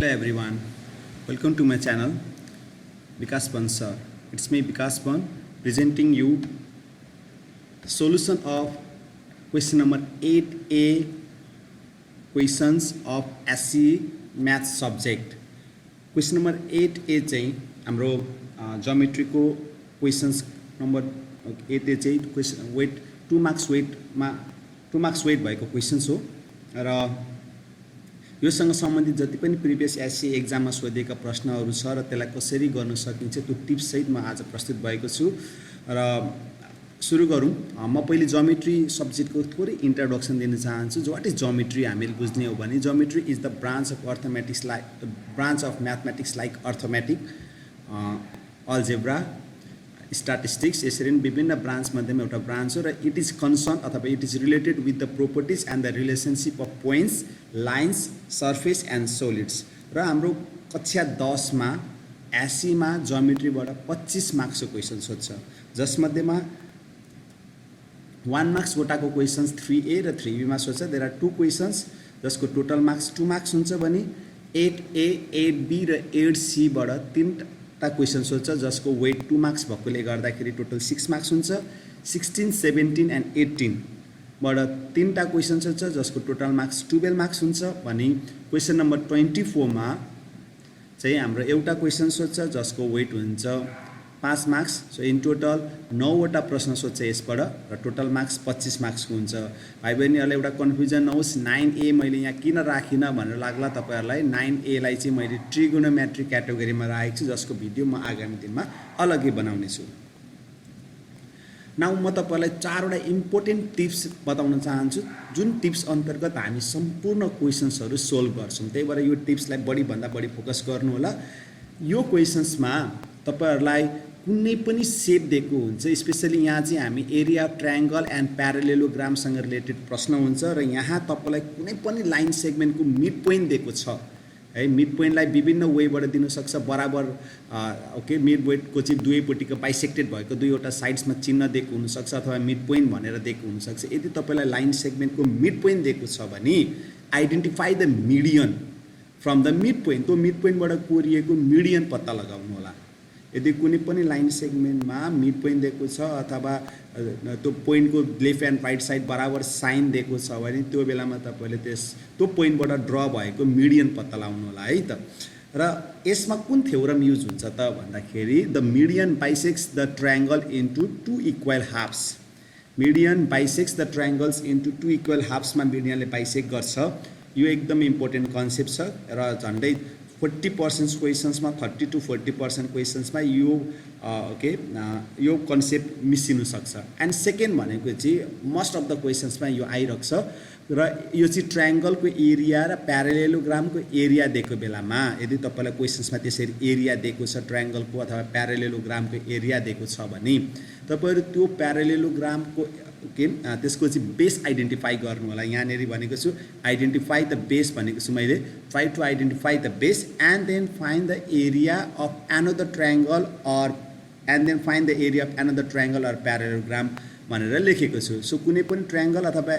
Hello everyone, welcome to my channel Vikas Pan sir. It's me Vikas Pan presenting you solution of question number 8A questions of SC math subject. Question number 8A चाहिँ हाम्रो geometry को questions number 8A चाहिँ question weight 2 marks weight भएको questions हो र योसँग सम्बन्धित जति पनि प्रिभियस एससी एक्जाममा सोधेका प्रश्नहरू छ र त्यसलाई कसरी गर्न सकिन्छ त्यो टिप्स सहित म आज प्रस्तुत भएको छु र सुरु गरौँ। म पहिले ज्योमेट्री सब्जेक्टको थोरै इन्ट्रोडक्सन दिन चाहन्छु। व्हाट इज ज्योमेट्री हामीले बुझ्ने हो भने geometry is the branch of mathematics like arithmetic algebra statistics यसरी नै विभिन्न ब्रान्च मध्येमा एउटा ब्रान्च हो र इट इज कन्सर्न अथवा it is related with the properties and the relationship of points lines surface and solids. र हाम्रो कक्षा 10 मा एससीमा ज्योमेट्रीबाट 25 मार्क्सको क्वेसन सोध्छ, जसमध्येमा 1 मार्क्स वटाको क्वेसन्स 3A र 3B मा सोध्छ। देयर आर 2 क्वेसन्स जसको टोटल मार्क्स 2 मार्क्स हुन्छ भने 8A 8B र 8C बाट 3टा क्वेसन सोध्छ जसको वेट 2 मार्क्स भएकोले गर्दाखेरि टोटल 6 मार्क्स हुन्छ। 16 17 एन्ड 18 बाट 3टा क्वेसन सोध्छ जसको टोटल मार्क्स 12 मार्क्स हुन्छ भने क्वेसन नम्बर 24 मा चाहिँ हाम्रो एउटा क्वेसन सोध्छ जसको वेट हुन्छ 5 मार्क्स। सो इन टोटल 9 वटा प्रश्न सोध्छ यसबाट र टोटल मार्क्स 25 मार्क्सको हुन्छ। भाइ बहिनीहरुलाई एउटा कन्फ्युजन नहोस् 9A मैले यहाँ किन राखिन भनेर लाग्ला तपाईहरुलाई। 9A लाई चाहिँ मैले ट्रिगोनोमेट्री क्याटेगोरीमा राखेको छु जसको भिडियो म आगामी दिनमा अलग्गै बनाउने छु। नाउ म तपाईहरुलाई 4 वटा इम्पोर्टेन्ट टिप्स बताउन चाहन्छु जुन टिप्स अन्तर्गत हामी सम्पूर्ण क्वेशन्सहरु सोल्भ गर्छौं। त्यही भएर यो टिप्सलाई बढी भन्दा बढी फोकस गर्नु होला। यो क्वेशन्समा तपाईहरुलाई कुनै पनि शेप दिएको हुन्छ, स्पेशली यहाँ चाहिँ हामी एरिया अफ ट्रायंगल एन्ड प्यारालेलोग्राम सँग रिलेटेड प्रश्न हुन्छ र यहाँ तपाईलाई कुनै पनि लाइन सेगमेन्टको मिड पोइन्ट दिएको छ है। मिड पोइन्टलाई विभिन्न वेबाट दिन सक्छ। बराबर ओके मिड पोइन्टको चाहिँ दुवैपट्टिको बाइसेक्टेड भएको दुईवटा साइड्समा चिन्ह दिएको हुन सक्छ अथवा मिड पोइन्ट भनेर दिएको हुन सक्छ। यदि तपाईलाई लाइन सेगमेन्टको मिड पोइन्ट दिएको छ भने identify the median from the mid point. त्यो मिड पोइन्टबाट कोरिएको मिडियन पत्ता लगाउनु होला। यदि कुनै पनि लाइन सेगमेन्टमा मिड पोइन्ट दिएको छ अथवा त्यो पोइन्टको लेफ्ट एन्ड राइट साइड बराबर साइन दिएको छ भने त्यो बेलामा तपाईले त्यो पोइन्टबाट ड्र भएको मिडियन पत्ता लगाउनु होला है त। र यसमा कुन थ्योरम युज हुन्छ त भन्दाखेरि the median bisects the triangle into 2 equal halves. Median bisects the triangles into 2 equal हाफ्समा मिडियनले बाइसेक्ट गर्छ। यो एकदम इम्पोर्टेन्ट कन्सेप्ट छ र झन्डै 40% क्वेशन्समा 30 to 40% क्वेशन्समा यो कन्सेप्ट मिसिनु सक्छ। एन्ड सेकेन्ड भनेको चाहिँ मोस्ट अफ द क्वेशन्समा यो आइरहेको छ र यो चाहिँ ट्रायंगलको एरिया र प्यारालेलोग्रामको एरिया दिएको बेलामा यदि तपाईलाई क्वेशन्समा त्यसरी एरिया दिएको छ ट्रायंगलको अथवा प्यारालेलोग्रामको एरिया दिएको छ भने तपाईहरु त्यो प्यारालेलोग्रामको त्यसको चाहिँ बेस आइडेन्टिफाई गर्नु होला। यहाँनेरि भनेको छु आइडेन्टिफाई द बेस भनेको छु मैले। Try to identify the base and then find the area of another triangle or parallelogram भनेर लेखेको छु। सो कुनै पनि ट्रायंगल अथवा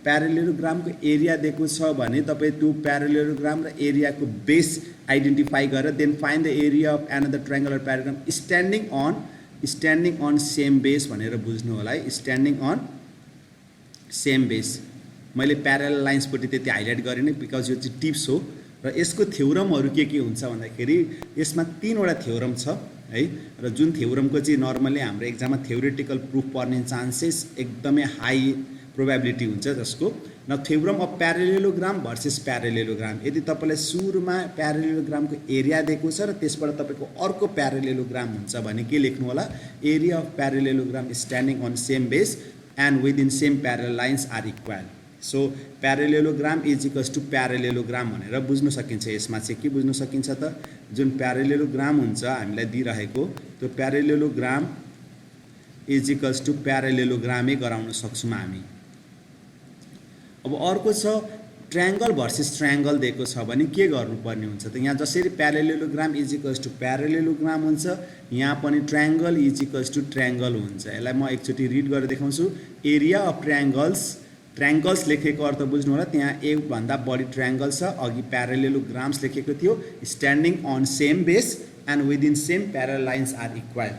प्यारालेलोग्रामको एरिया दिएको छ भने तपाई त्यो प्यारालेलोग्राम र एरियाको बेस आइडेन्टिफाई गरेर then find the area of another triangle or parallelogram standing on same base भनेर बुझ्नु होला है। स्ट्यान्डिङ अन सेम बेस मैले प्यारल लाइन्सपट्टि त्यति हाइलाइट गरिनँ बिकज यो चाहिँ टिप्स हो। र यसको थ्योरमहरु के हुन्छ भन्दाखेरि यसमा 3 वटा थ्योरम छ है। र जुन थ्योरमको चाहिँ नर्मली हाम्रो एक्जाममा थ्योरेटिकल प्रुफ पर्ने चान्सेस एकदमै हाई प्रोबेबिलिटी हुन्छ जसको न थ्योरम अफ प्यारालेलोग्राम भर्सेस प्यारालेलोग्राम। यदि तपाईलाई सुरुमा प्यारालेलोग्रामको एरिया दिएको छ र त्यसबाट तपाईको अर्को प्यारालेलोग्राम हुन्छ भने के लेख्नु होला area of parallelogram standing on same base and within same parallel lines are equal. So parallelogram is equals to parallelogram भनेर बुझ्न सकिन्छ। यसमा चाहिँ के बुझ्न सकिन्छ त जुन प्यारालेलोग्राम हुन्छ हामीलाई दिइरहेको त्यो प्यारालेलोग्राम इज इक्वल्स टु प्यारालेलोग्रामै गराउन सक्छौं हामी। अब अर्को छ ट्रायंगल भर्सेस ट्रायंगल दिएको छ भने के गर्नुपर्ने हुन्छ त यहाँ जसरी parallelogram is equals to parallelogram हुन्छ यहाँ पनि triangle is equals to triangle हुन्छ। यसलाई म एकचोटी रिड गरेर देखाउँछु। एरिया अफ ट्रायंगल्स ट्रायंगल्स लेखेको अर्थ बुझ्नु होला, त्यहाँ एक भन्दा बढी ट्रायंगल छ, अघि प्यारालेलोग्राम्स लेखेको थियो, standing on same base and within same parallel lines are equal.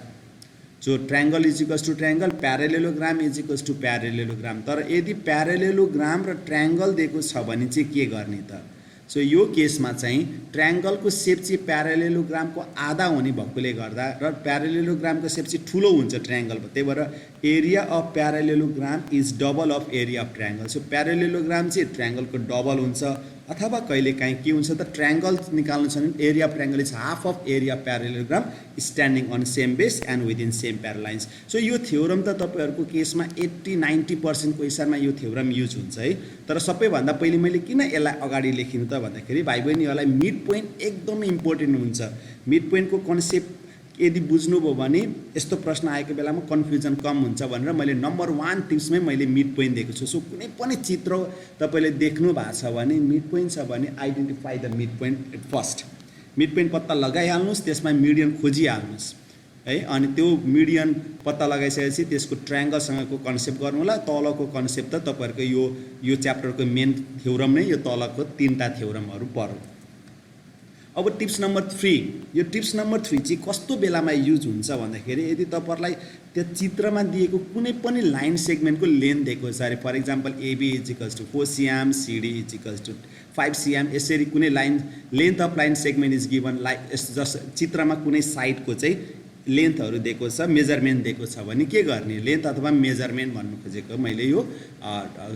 So triangle is equals to triangle, parallelogram is equals to parallelogram. तर यदि प्यारालेलोग्राम र ट्रायंगल दिएको छ भने चाहिँ के गर्ने त? सो यो केसमा चाहिँ ट्रायंगलको सेप चाहिँ प्यारालेलोग्रामको आधा हुने भएकोले गर्दा र प्यारालेलोग्रामको सेप चाहिँ ठुलो हुन्छ ट्रायंगलको, त्यही भएर area of parallelogram is double of area of triangle. So parallelogram चाहिँ ट्रायंगलको डबल हुन्छ, अथवा कहिलेकाहीँ के हुन्छ त ट्रायंगल निकाल्नु छ भने area of triangle is half of area of parallelogram standing on same base and within same parallel lines. So यो थ्योरम त तपाईँहरूको केसमा 80-90% क्वेसनमा यो थ्योरम युज हुन्छ है। तर सबैभन्दा पहिले मैले किन यसलाई अगाडि लेखिनु त भन्दाखेरि भाइ बहिनीहरूलाई मिड पोइन्ट एकदमै इम्पोर्टेन्ट हुन्छ। मिड पोइन्टको कन्सेप्ट यदि बुझ्नुभयो भने यस्तो प्रश्न आएको बेलामा कन्फ्युजन कम हुन्छ भनेर मैले नम्बर 1 टिप्समै मैले मिड पोइन्ट दिएको छु। सो कुनै पनि चित्र तपाईँले देख्नु भएको छ भने मिड पोइन्ट छ भने identify the mid point first. Mid point पत्ता लगाइहाल्नुहोस्, त्यसमा मिडियन खोजिहाल्नुहोस् है। अनि त्यो मिडियन पत्ता लगाइसकेपछि त्यसको ट्रायंगलसँगको कन्सेप्ट गर्नु होला। तलको कन्सेप्ट त तपाईँहरूको यो च्याप्टरको मेन थ्योरम नै यो तलको 3टा थ्योरमहरू पर्यो। अब टिप्स नम्बर 3, यो टिप्स नम्बर 3 चाहिँ कस्तो बेलामा युज हुन्छ भन्दाखेरि यदि तपाईँहरूलाई त्यो चित्रमा दिएको कुनै पनि लाइन सेगमेन्टको लेन्थ दिएको छ अरे, for example AB is equals to 4 cm, CD is equals to 5 cm, यसरी कुनै line length of line segment is given like जस चित्रमा कुनै साइडको चाहिँ लेन्थहरू दिएको छ, मेजरमेन्ट दिएको छ भने के गर्ने? लेन्थ अथवा मेजरमेन्ट भन्नु खोजेको मैले यो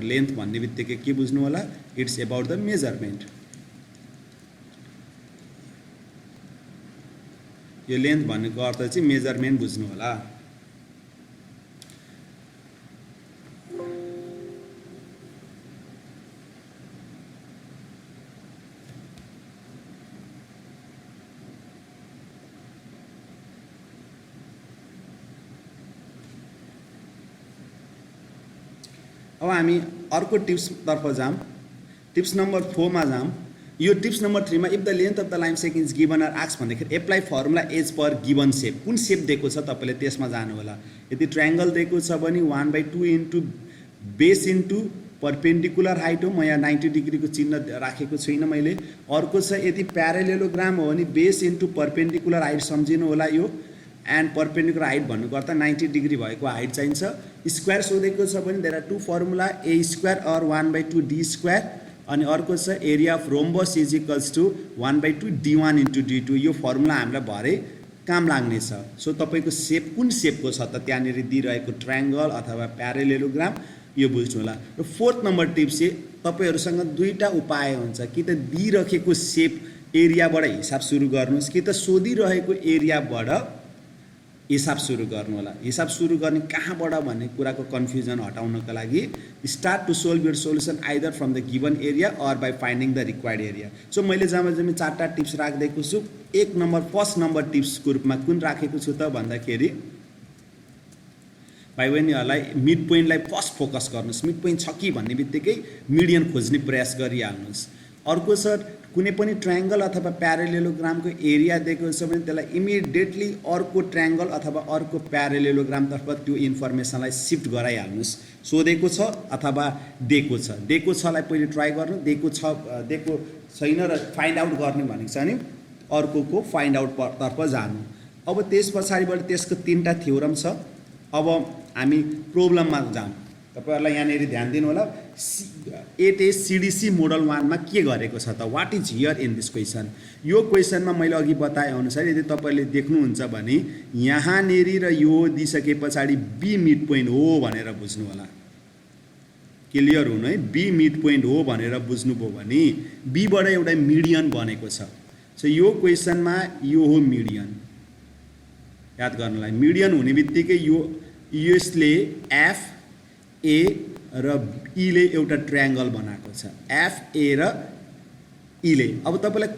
लेन्थ भन्ने बित्तिकै के बुझ्नु होला? It's about the measurement. यो लेन्थ भनेको अर्थ चाहिँ मेजरमेन्ट बुझ्नु होला। अब हामी अर्को टिप्सतर्फ जाऊँ, टिप्स नम्बर 4 मा जाऊँ। यो टिप्स नम्बर 3 मा if the length of the line segment is given or ask भन्दाखेरि apply formula as per given shape. कुन सेप दिएको छ तपाईँले त्यसमा जानु होला। यदि ट्रायंगल दिएको छ भने 1/2 into base into perpendicular height हो, म यहाँ 90 डिग्रीको चिन्ह राखेको छुइनँ मैले। अर्को छ यदि प्यारालेलोग्राम हो भने बेस इन्टु परपेन्डिकुलर हाइट सम्झिनु होला यो, एन्ड परपेन्डिकुलर हाइट भन्नुको अर्थ 90 डिग्री भएको हाइट चाहिन्छ। स्क्वायर सोधेको छ भने there are 2 formula, a square or 1/2 d square, अनि अर्को छ area of rhombus is equals to 1/2 d1 into d2। यो फर्मुला हामीलाई भरे काम लाग्नेछ। सो तपाईँको सेप कुन सेपको छ त त्यहाँनिर दिइरहेको ट्रायंगल अथवा प्यारालेलोग्राम यो बुझ्नु होला। र 4th नम्बर टिप्स चाहिँ तपाईँहरूसँग 2टा उपाय हुन्छ, कि त दिइरहेको सेप एरियाबाट हिसाब सुरु गर्नुहोस्, कि त सोधिरहेको एरियाबाट हिसाब सुरु गर्नु होला। हिसाब सुरु गर्ने कहाँबाट भन्ने कुराको कन्फ्युजन हटाउनको लागि start to solve your solution either from the given area or by finding the required area. So मैले जम्मा 4टा टिप्स राखिदिएको छु। फर्स्ट नम्बर टिप्सको रूपमा कुन राखेको छु त भन्दाखेरि भाइ बहिनीहरूलाई मिड पोइन्टलाई फर्स्ट फोकस गर्नुहोस्। मिड पोइन्ट छ कि भन्ने बित्तिकै मिडियन खोज्ने प्रयास गरिहाल्नुहोस्। अर्को छ कुनै पनि ट्रायंगल अथवा प्यारालेलोग्रामको एरिया दिएको छ भने त्यसलाई इमिडिएटली अर्को ट्रायंगल अथवा अर्को प्यारालेलोग्रामतर्फ त्यो इन्फर्मेसनलाई सिफ्ट गराइहाल्नुहोस्। सोधेको छ अथवा दिएको छ, दिएको छलाई पहिले ट्राई गर्नु, दिएको छैन र फाइन्ड आउट गर्ने भनेको छ भने अर्कोको फाइन्ड आउट तर्फ जानु। अब त्यस पछाडिबाट त्यसको 3टा थ्योरम छ। अब हामी प्रब्लममा जाऊँ। तपाईहरुलाई यहाँनेरि ध्यान दिनु होला। 8A CDC मोडल 1 मा के गरेको छ त, what is here in this question. यो क्वेसनमा मैले अघि बताए अनुसार यदि तपाईले देख्नुहुन्छ भने यहाँनेरि र यो दिइसके पछाडी बी मिड पोइन्ट हो भनेर बुझ्नु होला। क्लियर हुनु है, बी मिड पोइन्ट हो भनेर बुझ्नुभयो भने बी बाट एउटा मिडियन बनेको छ। सो यो क्वेसनमा यो हो मिडियन। याद गर्नलाई मिडियन हुने बित्तिकै यसले एफ ए र ई ले एउटा ट्रायंगल बनाएको छ, एफ ए र ई ले। अब तपाईलाई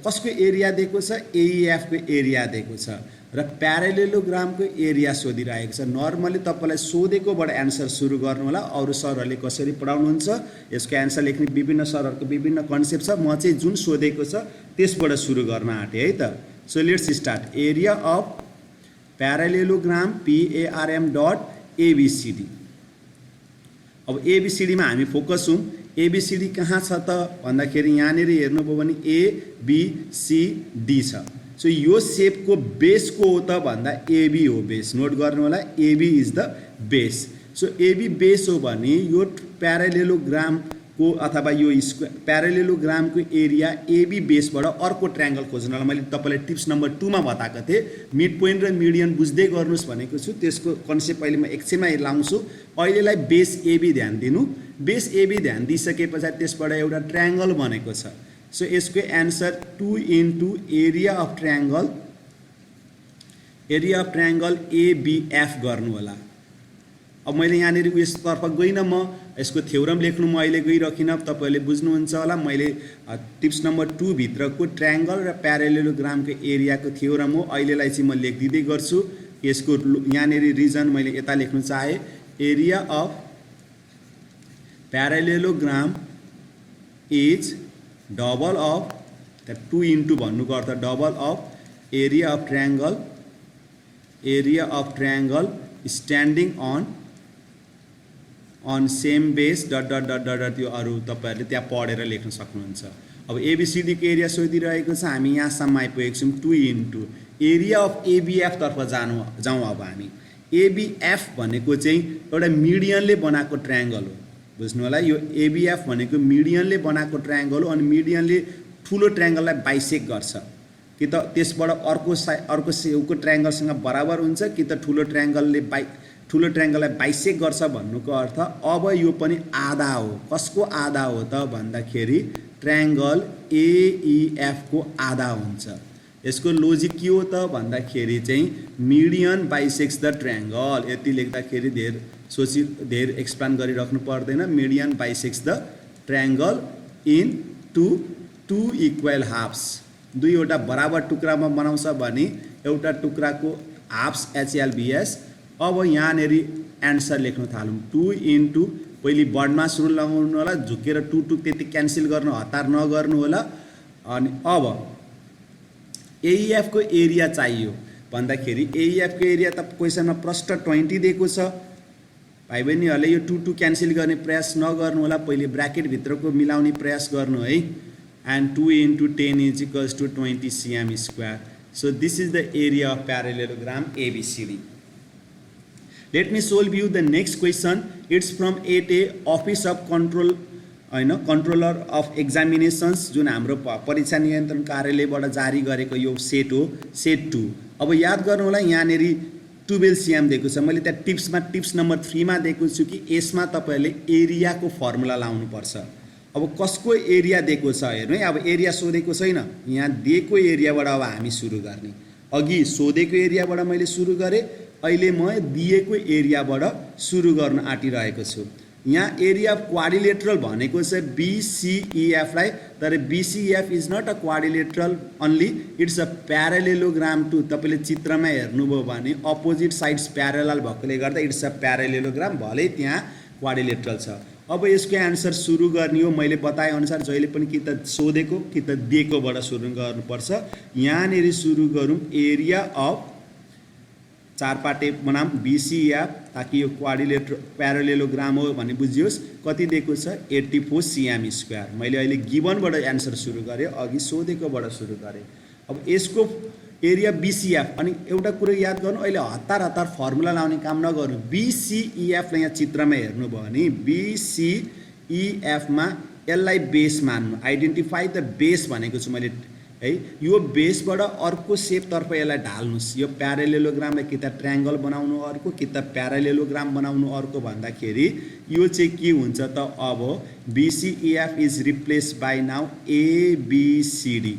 कसको एरिया दिएको छ, एईएफ को एरिया दिएको छ र प्यारालेलोग्रामको एरिया सोधिरहेको छ। नर्मली तपाईलाई सोधेकोबाट एन्सर सुरु गर्नु होला। अरु सरहरूले कसरी पढाउनुहुन्छ यसको एन्सर लेख्ने विभिन्न सरहरूको विभिन्न कन्सेप्ट छ। म चाहिँ जुन सोधेको छ त्यसबाट सुरु गर्न आँटे है त। So let's start. Area of parallelogram PARM dot ABCD। अब एबीसीडीमा हामी फोकस हौँ। एबीसीडी कहाँ छ त भन्दाखेरि यहाँनिर हेर्नुभयो भने एबीसीडी छ। सो यो सेपको बेस को हो त भन्दा एबी हो बेस। नोट गर्नु होला, AB is the base. So AB base हो भने यो प्यारालेलोग्रामको अथवा यो प्यारालेलोग्रामको एरिया एबी बेसबाट अर्को ट्रायंगल खोज्नलाई मैले तपाईलाई टिप्स नम्बर 2 मा बताएको थिएँ। मिड पोइन्ट र मिडियन बुझ्दै गर्नुस् भनेको छु। त्यसको कन्सेप्ट अहिले म एकछिनमा लाउँछु। अहिलेलाई बेस एबी ध्यान दिनु। बेस एबी ध्यान दिइसकेपछि त्यसबाट एउटा ट्रायंगल बनेको छ। सो यसको answer 2 into area of triangle ABF गर्नु होला। अब मैले यहाँनिर यसतर्फ गइनँ, म यसको थ्योरम लेख्नु म अहिले गइरकिनँ, तपाईहरूले बुझ्नुहुन्छ होला। मैले टिप्स नम्बर 2 भित्रको ट्रायंगल र प्यारालेलोग्रामको एरियाको थ्योरम हो। अहिलेलाई चाहिँ म लेखिदिँदै गर्छु। यसको यहाँनिर रिजन मैले यता लेख्नु चाहे, area of parallelogram is double of 2 into भन्नुको अर्थ double of area of triangle standing on same base dot dot dot dot dot यो अरू तपाईहरूले त्यहाँ पढेर लेख्न सक्नुहुन्छ। अब एबीसीडीको एरिया सोधिरहेको छ, हामी यहाँसम्म आइपुगेको छौँ। 2 इन्टु एरिया अफ एबीएफ तर्फ जाउँ। अब हामी एबीएफ भनेको चाहिँ एउटा मिडियनले बनाएको ट्रायंगल हो। बुझ्नु होला, यो एबीएफ भनेको मिडियनले बनाएको ट्रायंगल हो। अनि मिडियनले ठुलो ट्रायंगललाई बाइसेक्ट गर्छ कि त त्यसबाट अर्को सेउको ट्रायंगलसँग बराबर हुन्छ कि त ठुलो ट्रायंगललाई बाइसेक्ट गर्छ भन्नुको अर्थ अब यो पनि आधा हो। कसको आधा हो त भन्दाखेरि ट्रायंगल एईएफ को आधा हुन्छ। यसको लोजिक के हो त भन्दाखेरि चाहिँ मिडियन बाइसेक्ट्स द ट्रायंगल। यति लेख्दाखेरि धेर एक्सप्लेन गरिराख्नु पर्दैन। Median bisects the triangle in two equal halves. दुईवटा बराबर टुक्रामा बनाउँछ भने एउटा टुक्राको हाफ्स एचएलबीएस। अब यहाँनिर एन्सर लेख्न थालौँ। 2 इन्टु पहिले बर्डमा सुरु लगाउनु होला, झुकेर 2 त्यति क्यान्सल गर्नु, हतार नगर्नु होला। अनि अब एईएफ को एरिया चाहियो भन्दाखेरि एईएफ को एरिया त क्वेसनमा प्रष्ट 20 दिएको छ। भाइ बहिनीहरूले यो 2 क्यान्सल गर्ने प्रयास नगर्नु होला, पहिले ब्राकेट भित्रको मिलाउने प्रयास गर्नु है। And 2 into 10 is equals to 20 cm square. So this is the area of parallelogram ABCD. Let me solve you the next question. It's from 8A office of control controller of examinations, जुन हाम्रो परीक्षा नियन्त्रण कार्यालयबाट जारी गरेको यो set हो, set 2। अब याद गर्नु होला, यहाँनिर 12 cm दिएको छ। मैले त्यहाँ टिप्स नम्बर 3 मा दिएको छु कि यसमा तपाईहरूले एरियाको फर्मुला लाउनुपर्छ। अब कसको एरिया दिएको छ हेर्नु है। अब एरिया सोधेको छैन, यहाँ दिएको एरियाबाट अब हामी सुरु गर्ने। अघि सोधेको एरियाबाट मैले सुरु गरेँ, अहिले म दिएको एरियाबाट सुरु गर्न आँटिरहेको छु। यहाँ एरिया अफ क्वाड्रिलेटरल भनेको छ बीसीईएफ लाई, तर BCEF is not a quadrilateral only, it's a parallelogram too. तपाईँले चित्रमा हेर्नुभयो भने अपोजिट साइड्स प्यारलल भएकोले गर्दा इट्स अ प्यारालेलोग्राम, भले त्यहाँ क्वाड्रिलेटरल छ। अब यसको एन्सर सुरु गर्ने हो, मैले बताए अनुसार जहिले पनि कि त सोधेको कि त दिएकोबाट सुरु गर्नुपर्छ। यहाँनिर सुरु गरौँ एरिया अफ, चार पाटे बनाम बीसीईएफ, ताकि यो प्यारालेलोग्राम हो भन्ने बुझियोस्। कति दिएको छ 84 cm स्क्वायर। मैले अहिले गिभनबाट एन्सर सुरु गरेँ, अघि सोधेकोबाट सुरु गरेँ। अब यसको एरिया बीसीईएफ। अनि एउटा कुरो याद गर्नु, अहिले हतार फर्मुला लाउने काम नगर्नु। बीसीईएफलाई यहाँ चित्रमा हेर्नुभयो भने बीसीईएफमा यसलाई बेस मान्नु। आइडेन्टिफाई द बेस भनेको छु मैले है। यो बेसबाट अर्को सेपतर्फ यसलाई ढाल्नुहोस्। यो प्यारालेलोग्रामलाई कि त ट्रायंगल बनाउनु अर्को, कि त प्यारालेलोग्राम बनाउनु अर्को भन्दाखेरि यो चाहिँ के हुन्छ त, अब BCEF is replace by now ABCD.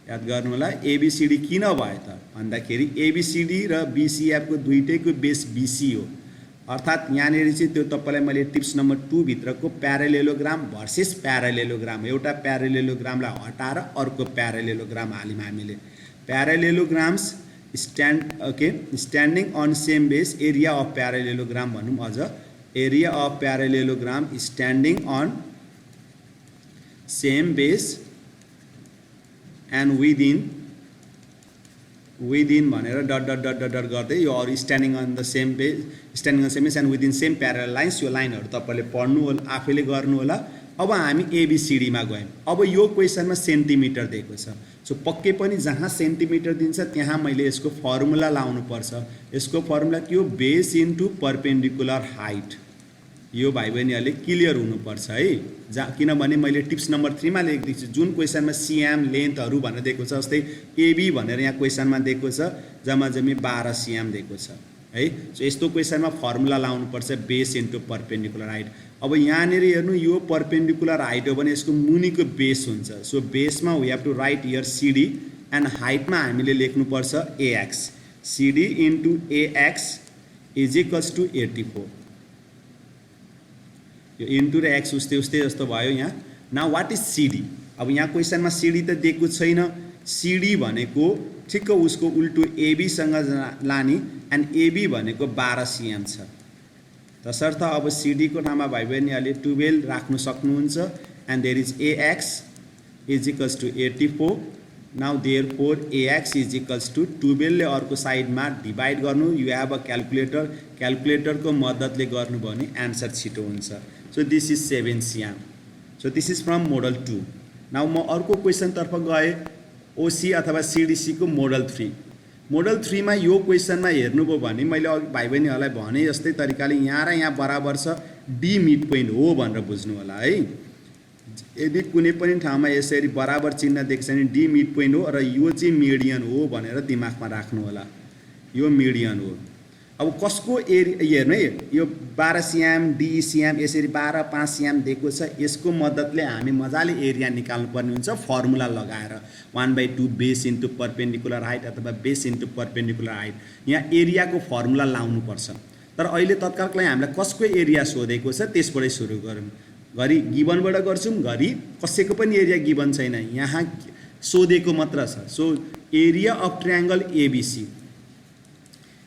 याद गर्नु होला, एबीसीडी किन भयो त भन्दाखेरि एबीसीडी र बीसीईएफ को दुईटैको बेस बीसी हो। अर्थात् यहाँनिर चाहिँ त्यो तपाईँलाई मैले टिप्स नम्बर 2 भित्रको प्यारालेलोग्राम भर्सेस प्यारालेलोग्राम, एउटा प्यारालेलोग्रामलाई हटाएर अर्को प्यारालेलोग्राम हाल्यौँ हामीले। Parallelograms standing on same base, area of parallelogram भनौँ अझ, area of parallelogram standing on same base and within within भनेर dot dot dot dot dot गर्दै यो अरू standing on the same page and within same parallel lines, यो लाइनहरू तपाईँले पढ्नु होला, आफैले गर्नु होला। अब हामी एबिसिडीमा गयौँ। अब यो क्वेसनमा सेन्टिमिटर दिएको छ, सो पक्कै पनि जहाँ सेन्टिमिटर दिन्छ त्यहाँ मैले यसको फर्मुला लाउनु पर्छ। यसको फर्मुला के हो? Base into perpendicular height. यो भाइ बहिनीहरूले क्लियर हुनुपर्छ है, किनभने मैले टिप्स नम्बर 3 मा लेखिदिएको छु। जुन क्वेसनमा सिएम लेन्थहरू भनेर दिएको छ, जस्तै एबी भनेर यहाँ क्वेसनमा दिएको छ, जम्मा जम्मी 12 सिएम दिएको छ है। सो यस्तो क्वेसनमा फर्मुला लाउनुपर्छ, बेस इन्टु परपेन्डिकुलर हाइट। अब यहाँनिर हेर्नु, यो परपेन्डिकुलर हाइट हो भने यसको मुनिको बेस हुन्छ। सो बेसमा we have to write here CD and हाइटमा हामीले लेख्नुपर्छ AX. CD into AX is equals to 84। यो इन्टु र एक्स उस्तै उस्तै जस्तो भयो यहाँ। Now what is CD? अब यहाँ क्वेसनमा सिडी त दिएको छैन। सिडी भनेको ठिक्क उसको उल्टो एबीसँग लाने, एन्ड एबी भनेको 12 सिएम छ। तसर्थ अब सिडीको ठाउँमा भाइ बहिनीहरूले 12 राख्नु सक्नुहुन्छ। And there is AX is equals to 84। Now therefore AX is equals to 12 ले अर्को साइडमा डिभाइड गर्नु। यु हेभ अ क्यालकुलेटर, क्यालकुलेटरको मद्दतले गर्नुभयो भने एन्सर छिटो हुन्छ। So this is 7 cm. So this is from model 2। Now म अर्को क्वेसनतर्फ गएँ, ओसी अथवा सिडिसीको मोडल 3। मोडल 3 मा यो क्वेसनमा हेर्नुभयो भने मैले अघि भाइ बहिनीहरूलाई भने जस्तै तरिकाले यहाँ र यहाँ बराबर छ, डी मिड पोइन्ट हो भनेर बुझ्नु होला है। यदि कुनै पनि ठाउँमा यसरी बराबर चिन्ह देख्छ भने डी मिड पोइन्ट हो र यो चाहिँ मिडियन हो भनेर दिमागमा राख्नु होला। यो मिडियन हो। अब कसको हेर्नु है, यो 12 सिएम डी सिएम यसरी 12 5 सिएम दिएको छ। यसको मद्दतले हामी मजाले एरिया निकाल्नु पर्ने हुन्छ फर्मुला लगाएर। 1/2 बेस इन्टु परपेन्डिकुलर हाइट अथवा बेस इन्टु परपेन्डिकुलर हाइट, यहाँ एरियाको फर्मुला लाउनुपर्छ। तर अहिले तत्कालको लागि हामीलाई कसको एरिया सोधेको छ त्यसबाटै सुरु गरौँ। घरि गिभनबाट गर्छौँ, घरि कसैको पनि एरिया गिभन छैन, यहाँ सोधेको मात्र छ। So area of triangle ABC,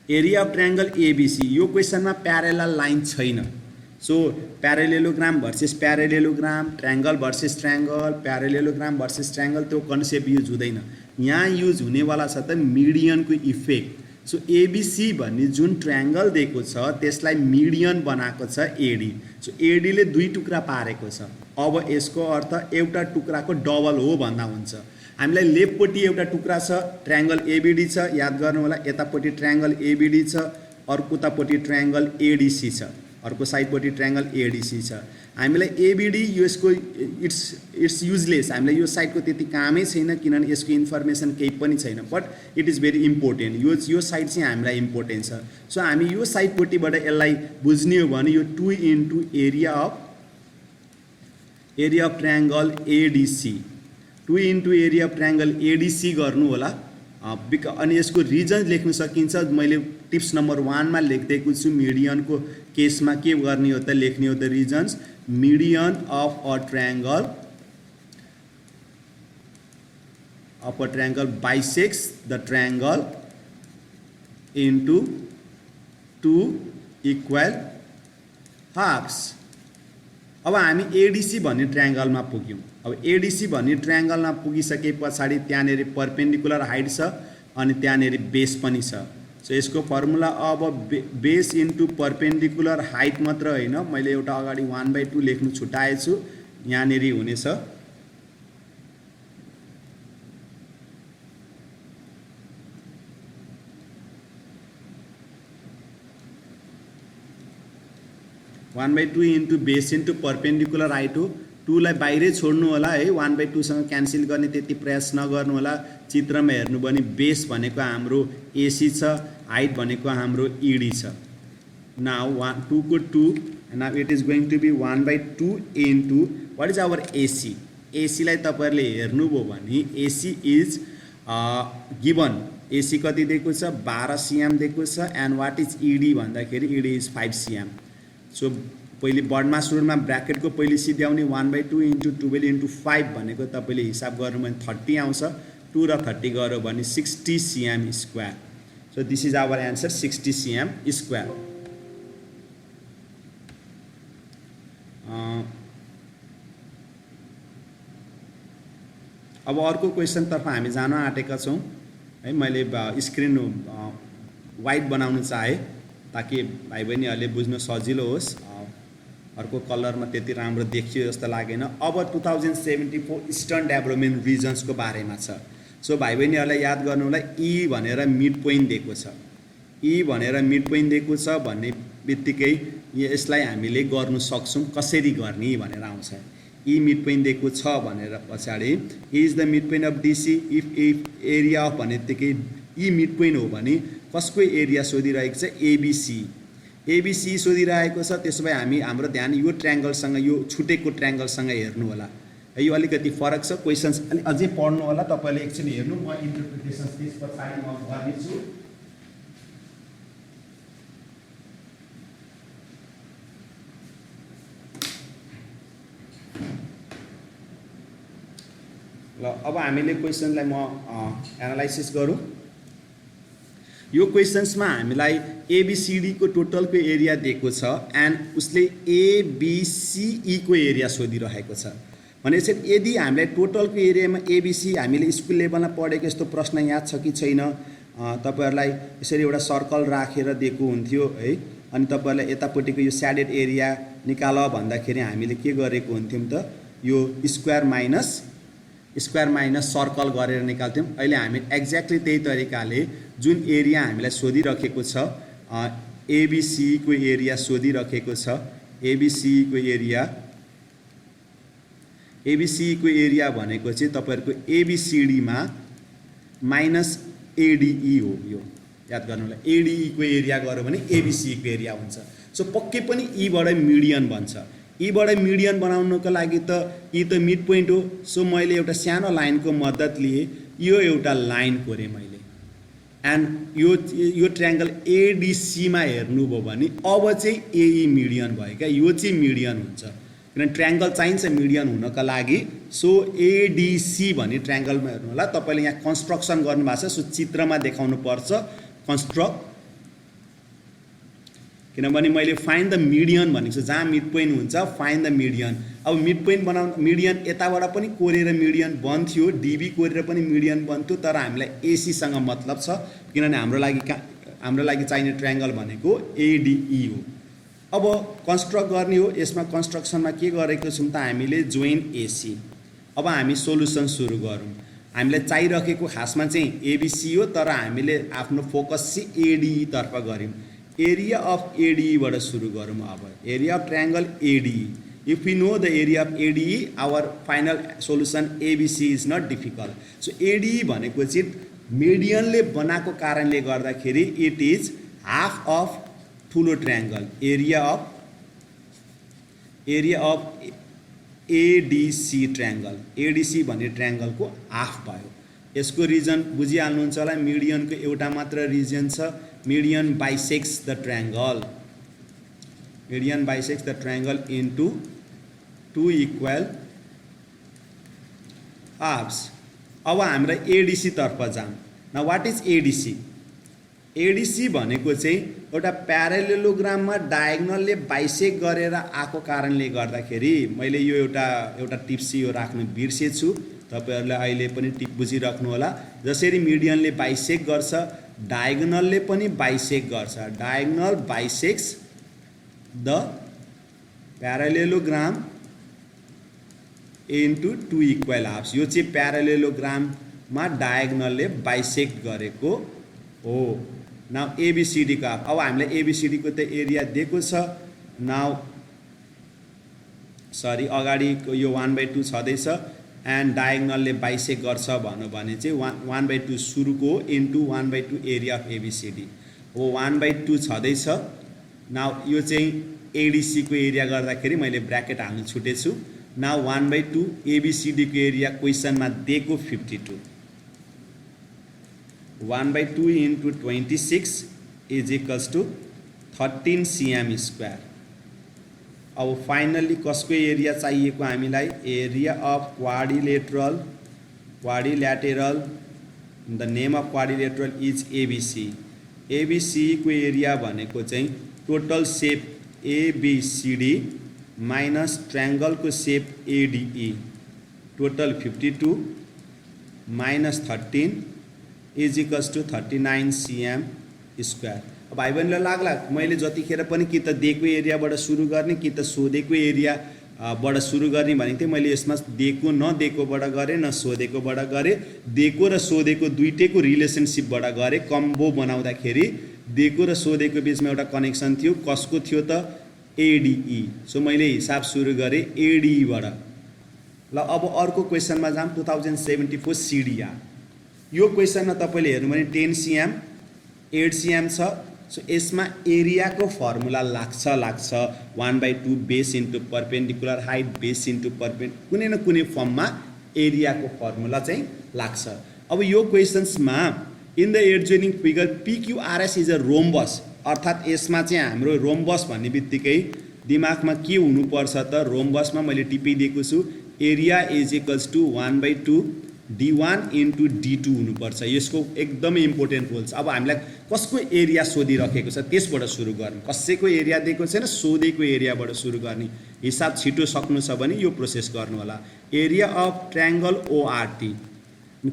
area of triangle ABC, यो क्वेसनमा प्यारेलल लाइन छैन। So parallelogram versus parallelogram, triangle versus triangle, parallelogram versus triangle, त्यो कन्सेप्ट युज हुँदैन। यहाँ युज हुनेवाला छ त मिडियनको इफेक्ट। सो एबीसी भन्ने जुन ट्रायंगल दिएको छ त्यसलाई मिडियन बनाएको छ एडी। सो एडीले 2 टुक्रा पारेको छ। अब यसको अर्थ एउटा टुक्राको डबल हो भन्दा हुन्छ। हामीलाई लेफ्टपट्टि एउटा टुक्रा छ, ट्रायंगल एबीडी छ, याद गर्नु होला। यतापट्टि ट्रायंगल एबीडी छ, अर्कोतापट्टि ट्रायंगल एडीसी छ, अर्को साइडपट्टि ट्रायंगल एडीसी छ। हामीलाई एबीडी यसको इट्स युजलेस, हामीलाई यो साइडको त्यति कामै छैन किनभने यसको इन्फर्मेसन केही पनि छैन, but it is very important. यो साइड चाहिँ हामीलाई इम्पोर्टेन्ट छ। सो हामी यो साइडपट्टिबाट यसलाई बुझ्ने हो भने यो 2 into area of triangle ADC, 2 into area of triangle ADC गर्नु होला। अनि यसको रिजन लेख्न सकिन्छ। मैले टिप्स नम्बर 1 मा लेखिदिएको छु। मिडियनको केसमा के गर्ने हो त, लेख्ने हो the reasons. Median of a triangle bisects the triangle into 2 equal halves. अब हामी एडीसी भन्ने ट्रायंगलमा पुग्यौँ। अब एडीसी भन्ने ट्रायंगलमा पुगिसके पछाडि त्यहाँनिर परपेन्डिकुलर हाइट छ अनि त्यहाँनिर बेस पनि छ। सो यसको फर्मुला अब बेस इन्टु परपेन्डिकुलर हाइट मात्र होइन, मैले एउटा अगाडि 1/2 लेख्नु छुटाएछु, यहाँनिर हुनेछ (1/2) into base into perpendicular height हो। 2 लाई बाहिरै छोड्नु होला है, 1/2 सँग क्यान्सल गर्ने त्यति प्रयास नगर्नु होला। चित्रमा हेर्नु भने बेस भनेको हाम्रो एसी छ, हाइट भनेको हाम्रो इडी छ। नाउ 2 को 2, now it is going to be 1/2 into what is our AC. एसीलाई तपाईँहरूले हेर्नुभयो भने एसी इज गिभन। एसी कति दिएको छ? 12 सिएम दिएको छ। एन्ड वाट इज इडी भन्दाखेरि इडी इज 5 सिएम। सो पहिले बडमा सुरुमा ब्राकेटको पहिले सिध्याउने 1/2 इन्टु 12 इन्टु 5 भनेको तपाईँले हिसाब गर्नु भने 30 आउँछ। 2 र 30 गऱ्यो भने 60 cm square. So this is our answer, 60 cm square. अब अर्को क्वेसनतर्फ हामी जान आँटेका छौँ। है। मैले स्क्रिन वाइट बनाउन चाहे ताकि भाइ बहिनीहरूले बुझ्न सजिलो होस्। अर्को कलरमा त्यति राम्रो देखियो जस्तो लागेन। अब 2074 इस्टर्न डेभलपमेन्ट रिजन्सको बारेमा छ। सो भाइ बहिनीहरूलाई याद गर्नुलाई ई भनेर मिड पोइन्ट दिएको छ। ई भनेर मिड पोइन्ट दिएको छ भन्ने बित्तिकै यसलाई हामीले गर्नु सक्छौँ। कसरी गर्ने भनेर आउँछ। ई मिड पोइन्ट दिएको छ भनेर पछाडि is the mid point of DC if area of भन्ने बित्तिकै ई मिड पोइन्ट हो भने कसको एरिया सोधिरहेको छ? एबिसी। एबिसी सोधिरहेको छ। त्यसो भए हाम्रो ध्यान यो ट्रायङ्गलसँग, यो छुटेको ट्रायङ्गलसँग हेर्नु होला है। यो अलिकति फरक छ। क्वेसन्स अझै पढ्नु होला तपाईँले, एकछिन हेर्नु। म इन्टरप्रिटेसन त्यस पछाडि म गर्नेछु। ल अब हामीले क्वेसनलाई म एनालाइसिस गरौँ। यो क्वेसन्समा हामीलाई एबिसिडीको टोटलको एरिया दिएको छ एन्ड उसले एबिसिईको एरिया सोधिरहेको छ। भनेपछि यदि हामीलाई टोटलको एरियामा एबिसी हामीले स्कुल लेभलमा पढेको यस्तो प्रश्न याद छ कि छैन? तपाईँहरूलाई यसरी एउटा सर्कल राखेर दिएको हुन्थ्यो है। अनि तपाईँहरूलाई यतापट्टिको यो स्याडेड एरिया निकाल भन्दाखेरि हामीले के गरेको हुन्थ्यौँ त? यो स्क्वायर माइनस सर्कल गरेर निकाल्थ्यौँ। अहिले हामी एक्ज्याक्टली त्यही तरिकाले जुन एरिया हामीलाई सोधिराखेको छ, एबिसीको एरिया सोधिराखेको छ। एबिसीको एरिया भनेको चाहिँ तपाईँहरूको एबिसिडीमा माइनस एडिई हो। यो याद गर्नुलाई, एडिईको एरिया गऱ्यो भने एबिसीको एरिया हुन्छ। सो पक्कै पनि ईबाट मिडियन बन्छ। ईबाट मिडियन बनाउनको लागि त ई त मिड पोइन्ट हो। सो मैले एउटा सानो लाइनको मद्दत लिएँ। यो एउटा लाइन कोरेँ मैले एन्ड यो ट्रायङ्गल एडिसीमा हेर्नुभयो भने अब चाहिँ एई मिडियन भयो क्या। यो चाहिँ मिडियन हुन्छ किनभने ट्रायङ्गल चाहिन्छ मिडियन हुनका लागि। सो एडिसी भन्ने ट्रायङ्गलमा हेर्नु होला। तपाईँले यहाँ कन्स्ट्रक्सन गर्नुभएको छ। सो चित्रमा देखाउनु पर्छ कन्स्ट्रक्ट, किनभने मैले फाइन्ड द मिडियन भनेको छु। जहाँ मिड पोइन्ट हुन्छ फाइन्ड द मिडियन। अब मिड पोइन्ट बनाउनु, मिडियन यताबाट पनि कोरेर मिडियन बन्थ्यो, डिबी कोरेर पनि मिडियन बन्थ्यो। तर हामीलाई एसीसँग मतलब छ किनभने हाम्रो लागि चाहिने ट्रायङ्गल भनेको एडिई हो। अब कन्स्ट्रक्ट गर्ने हो। यसमा कन्स्ट्रक्सनमा के गरेको छौँ त हामीले? Join AC. अब हामी सोलुसन सुरु गरौँ। हामीलाई चाहिरहेको खासमा चाहिँ एबिसी हो, तर हामीले आफ्नो फोकस चाहिँ एडिई तर्फ गऱ्यौँ। एरिया अफ एडिईबाट सुरु गरौँ। अब area of triangle ADE, if we know the area of ADE our final solution ABC is not difficult. So ADE भनेको चाहिँ मिडियनले बनाएको कारणले गर्दाखेरि इट इज हाफ अफ ठुलो triangle. Area of ADC triangle, ADC भन्ने ट्रायङ्गलको हाफ भयो। यसको रिजन बुझिहाल्नुहुन्छ होला। मिडियनको एउटा मात्र रिजन छ। Median bisects the triangle. Median bisects the triangle into two equal halves. अब हाम्रो एडिसी तर्फ जाऊँ। Now what is ADC? ADC भनेको चाहिँ एउटा प्यारालेलोग्राममा डायगोनलले बाइसेक्ट गरेर आएको कारणले गर्दाखेरि मैले यो एउटा टिप्स यो राख्नु बिर्सेछु। तपाईहरुले अहिले पनि टिप बुझिराख्नु होला। जसरी मिडियनले बाइसेक्ट गर्छ, डायगोनलले पनि बाइसेक्ट गर्छ। Diagonal bisects the parallelogram into two equal halves. यो चाहिँ प्यारालेलोग्राममा डायगोनलले बाइसेक्ट गरेको हो। नाउ एबिसिडी को अब हामीलाई एबिसिडी को त एरिया दिएको छ। नाउ सरी अगाडि यो 1/2 छदैछ एन्ड डायगोनलले बाइसेक्ट गर्छ भन्नु भने चाहिँ 1/2 सुरुको इन्टु 1/2 एरिया अफ एबिसिडी हो। 1/2 छदैछ। नाउ यो चाहिँ एडिसी को एरिया गर्दाखेरि मैले ब्र्याकेट हाल्नु छुटेछु। नाउ 1/2 एबिसिडी को एरिया क्वेसनमा दिएको 52। 1/2 into 26 is equals to 13 cm square। अब फाइनली कसको एरिया चाहिएको हामीलाई? Area of quadrilateral the name of quadrilateral is ABC. ABC को एरिया भनेको चाहिँ total shape ABCD minus triangle को shape ADE. Total 52 minus 13 is equals to 39 cm square. अब भाइ बहिनीलाई लाग्ला मैले जतिखेर पनि कि त दिएको एरियाबाट सुरु गर्ने कि त सोधेको एरियाबाट सुरु गर्ने भनेको थिएँ। मैले यसमा दिएको नदिएकोबाट गरेँ न सोधेकोबाट गरेँ, दिएको र सोधेको दुईटैको रिलेसनसिपबाट गरेँ। कम्बो बनाउँदाखेरि दिएको र सोधेको बिचमा एउटा कनेक्सन थियो, कसको थियो त एडिई। सो मैले हिसाब सुरु गरेँ एडिईबाट। ल अब अर्को क्वेसनमा जाम 2074 सिडिया। यो क्वेसनमा तपाईँले हेर्नु भने 10 cm 8 cm छ। सो यसमा एरियाको फर्मुला लाग्छ 1/2 base into perpendicular height base into कुनै न कुनै फर्ममा एरियाको फर्मुला चाहिँ लाग्छ। अब यो क्वेसन्समा in the adjoining figure PQRS is a rhombus, अर्थात् यसमा चाहिँ हाम्रो रोम्बस भन्ने बित्तिकै दिमागमा के हुनुपर्छ त, रोम्बसमा मैले टिपिदिएको छु area is equals to 1/2 D1 into D2 हुनुपर्छ। यसको एकदमै इम्पोर्टेन्ट रोल छ। अब हामीलाई कसको एरिया सोधिराखेको छ त्यसबाट सुरु गर्ने, कसैको एरिया दिएको छैन सोधेको एरियाबाट सुरु गर्ने। हिसाब छिटो सक्नु छ भने यो प्रोसेस गर्नु होला। एरिया अफ ट्रायङ्गल ORT,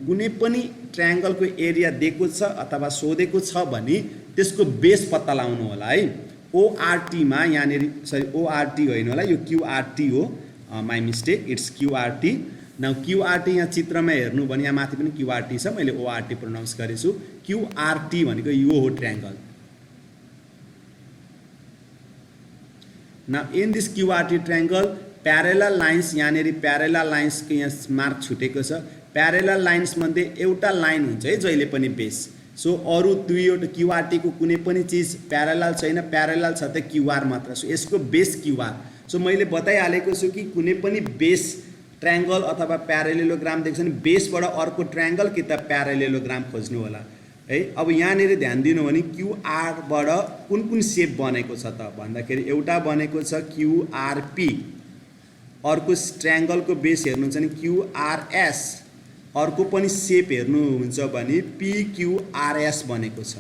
कुनै पनि ट्रायङ्गलको एरिया दिएको छ अथवा सोधेको छ भने त्यसको बेस पत्ता लगाउनु होला है। ORT मा यहाँनिर सरी ORT होइन होला, यो QRT हो, my mistake, it's QRT। Now QRT यहाँ चित्रमा हेर्नु भने यहाँ माथि पनि QRT छ, मैले ORT प्रोनाउन्स गरेछु। QRT भनेको यो हो triangle. Now in this QRT triangle parallel lines, यहाँनिर प्यारेलल लाइन्सको यहाँ मार्क छुटेको छ। प्यारेलल लाइन्स मध्ये एउटा लाइन हुन्छ है जहिले पनि बेस। सो अरू दुईवटा QRT को कुनै पनि चिज प्यारेलल छैन, प्यारेलल छ त QR मात्र। सो यसको बेस QR। सो मैले बताइहालेको छु कि कुनै पनि बेस ट्रायङ्गल अथवा प्यारेलेलोग्राम देख्छ भने बेसबाट अर्को ट्रायङ्गल कि त प्यारेलेलोग्राम खोज्नु होला है। अब यहाँनिर ध्यान दिनु भने QRबाट कुन कुन सेप बनेको छ त भन्दाखेरि एउटा बनेको छ QRP, अर्को ट्रायङ्गलको बेस हेर्नुहुन्छ भने QRS, अर्को पनि सेप हेर्नुहुन्छ भने PQRS बनेको छ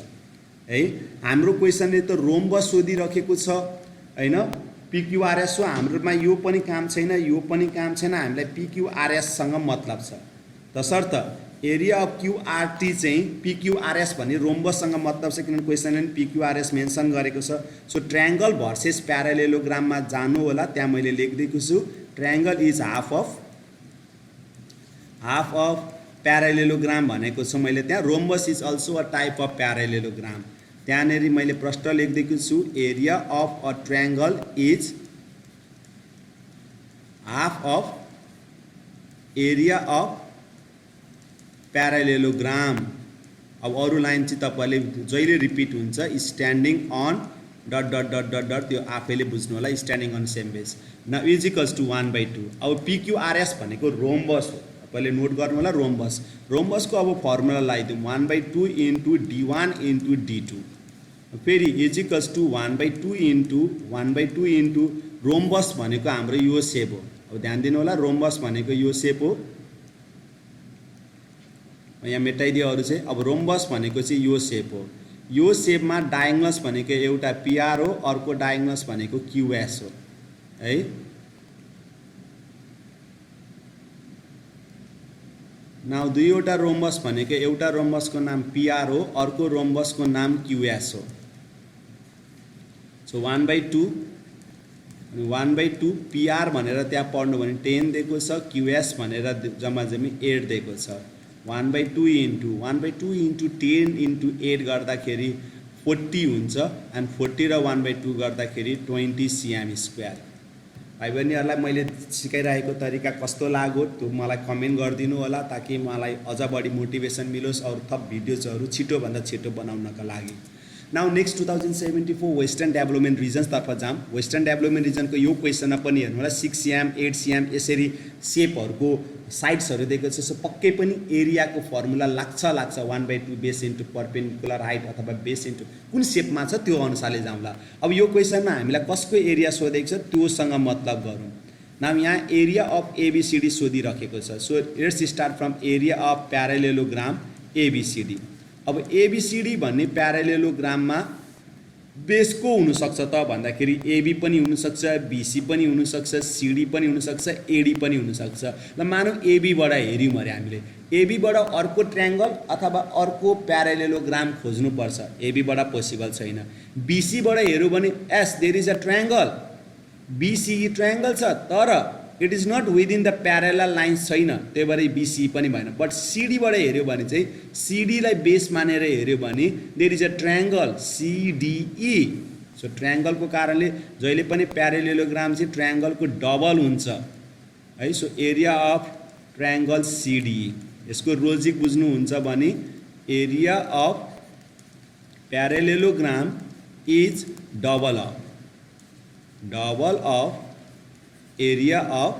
है। हाम्रो क्वेसनले त रोम्बस सोधिराखेको छ हैन, PQRS हो। हाम्रोमा यो पनि काम छैन, यो पनि काम छैन, हामीलाई PQRS सँग मतलब छ। तसर्थ एरिया अफ QRT चाहिँ PQRS भन्ने रोम्बससँग मतलब छ, किनभने क्वेसनले पनि PQRS मेन्सन गरेको छ। सो ट्रायङ्गल भर्सेस प्यारेलेलोग्राममा जानु होला, त्यहाँ मैले लेखिदिएको छु triangle is half of parallelogram भनेको छु मैले त्यहाँ। Rhombus is also a type of parallelogram. त्यहाँनिर मैले प्रश्न लेखिदिएको छु area of a triangle is half of area of parallelogram. अब अरू लाइन चाहिँ तपाईँहरूले जहिले रिपिट हुन्छ standing on dot dot dot dot dot, त्यो आफैले बुझ्नु होला, standing on same base. Now is equals to 1/2। अब PQRS भनेको रोम्बस हो, पहिले नोट गर्नु होला रोम्बस। रोम्बसको अब formula लगाइदिउँ 1/2 into D1 into D2, फेरि is equals to 1/2 into rhombus भनेको हाम्रो यो सेप हो। अब ध्यान दिनु होला, रोम्बस भनेको यो सेप हो, यहाँ मेटाइदियो अरू चाहिँ। अब रोम्बस भनेको चाहिँ यो सेप हो। यो सेपमा डायगोनल्स भनेको एउटा PR हो, अर्को डायगोनल्स भनेको QS हो है। नाउ दुईवटा रोम्बस भनेको एउटा रोम्बसको नाम PR हो, अर्को रोम्बसको नाम QS हो। सो 1/2 PR भनेर त्यहाँ पढ्नु भने 10 दिएको छ, QS भनेर जम्मा जम्मी 8 दिएको छ। 1/2 इन्टु 10 इन्टु 8 गर्दाखेरि 40 हुन्छ, एन्ड 40 र 1/2 गर्दाखेरि 20 cm स्क्वायर। भाइ बहिनीहरूलाई मैले सिकाइरहेको तरिका कस्तो लाग्यो त्यो मलाई कमेन्ट गरिदिनु होला, ताकि मलाई अझ बढी मोटिभेसन मिलोस् अरू थप भिडियोजहरू छिटोभन्दा छिटो बनाउनका लागि। नाउ नेक्स्ट 2074 वेस्टर्न डेभलपमेन्ट रिजन्सतर्फ जाम। वेस्टर्न डेभलपमेन्ट रिजनको यो क्वेसनमा पनि हेर्नु होला 6 cm 8 cm यसरी सेपहरूको साइड्सहरू दिएको छ। सो पक्कै पनि एरियाको फर्मुला लाग्छ 1/2 बेस इन्टु परपेन्डिकुलर हाइट अथवा बेस इन्टु कुन सेपमा छ त्यो अनुसारले जाउँला। अब यो क्वेसनमा हामीलाई कसको एरिया सोधेको छ त्योसँग मतलब गरौँ। नाउ यहाँ एरिया अफ ABCD सोधिराखेको छ। So let's start from area of parallelogram ABCD। अब ABCD भन्ने प्यारेलेलोग्राममा बेस को हुनसक्छ त भन्दाखेरि AB पनि हुनसक्छ, BC पनि हुनसक्छ, CD पनि हुनसक्छ, AD पनि हुनसक्छ। ल मानौँ AB बाट हेऱ्यौँ अरे हामीले एबीबाट अर्को ट्रायंगल अथवा अर्को प्यारालेलोग्राम खोज्नुपर्छ। एबीबाट पोसिबल छैन। बीसीबाट हेर्यो भने as there is a triangle, BCE triangle छ, तर it is not within the parallel lines छैन, त्यही भएर बीसी पनि भएन। बट सीडीबाट हेर्यो भने चाहिँ सीडीलाई बेस मानेर हेर्यो भने there is a triangle CDE. So ट्रायंगलको कारणले जहिले पनि प्यारालेलोग्राम चाहिँ ट्रायंगलको डबल हुन्छ है। So area of triangle CDE, यसको लोजिक बुझ्नुहुन्छ भने area of parallelogram is double of area of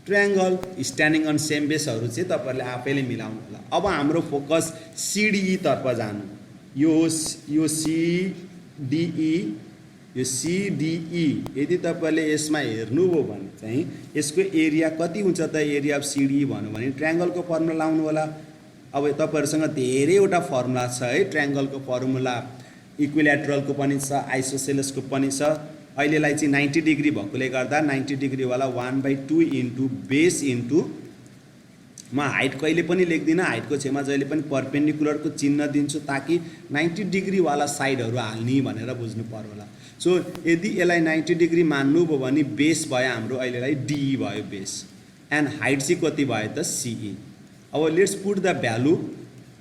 triangle standing on same बेसहरू चाहिँ तपाईहरुले आफैले मिलाउनु होला। अब हाम्रो फोकस सीडीई तर्फ जानु। यो सीडीई यदि तपाईले यसमा हेर्नुभयो भने चाहिँ यसको एरिया कति हुन्छ त एरिया अफ सीडीई भन्नु भने ट्रायंगलको फर्मुला लाउनु होला। अब तपाईहरुसँग धेरैवटा फर्मुला छ है। ट्रायंगलको फर्मुला इक्विल्याटरलको पनि छ, आइसोसेलेसको पनि छ। अहिलेलाई चाहिँ 90 डिग्री भएकोले गर्दा 90 डिग्री वाला 1/2 इन्टु बेस इन्टु म हाइट कहिले पनि लेख्दिनँ, हाइटको छेउमा जहिले पनि परपेन्डिकुलरको चिन्ह दिन्छु ताकि 90 डिग्री वाला साइडहरू हाल्ने भनेर बुझ्नु पर्यो होला। सो यदि यसलाई 90 डिग्री मान्नुभयो भने बेस भयो हाम्रो अहिलेलाई डीई भयो बेस, एन्ड हाइट चाहिँ कति भयो त सीई। अब let's put the value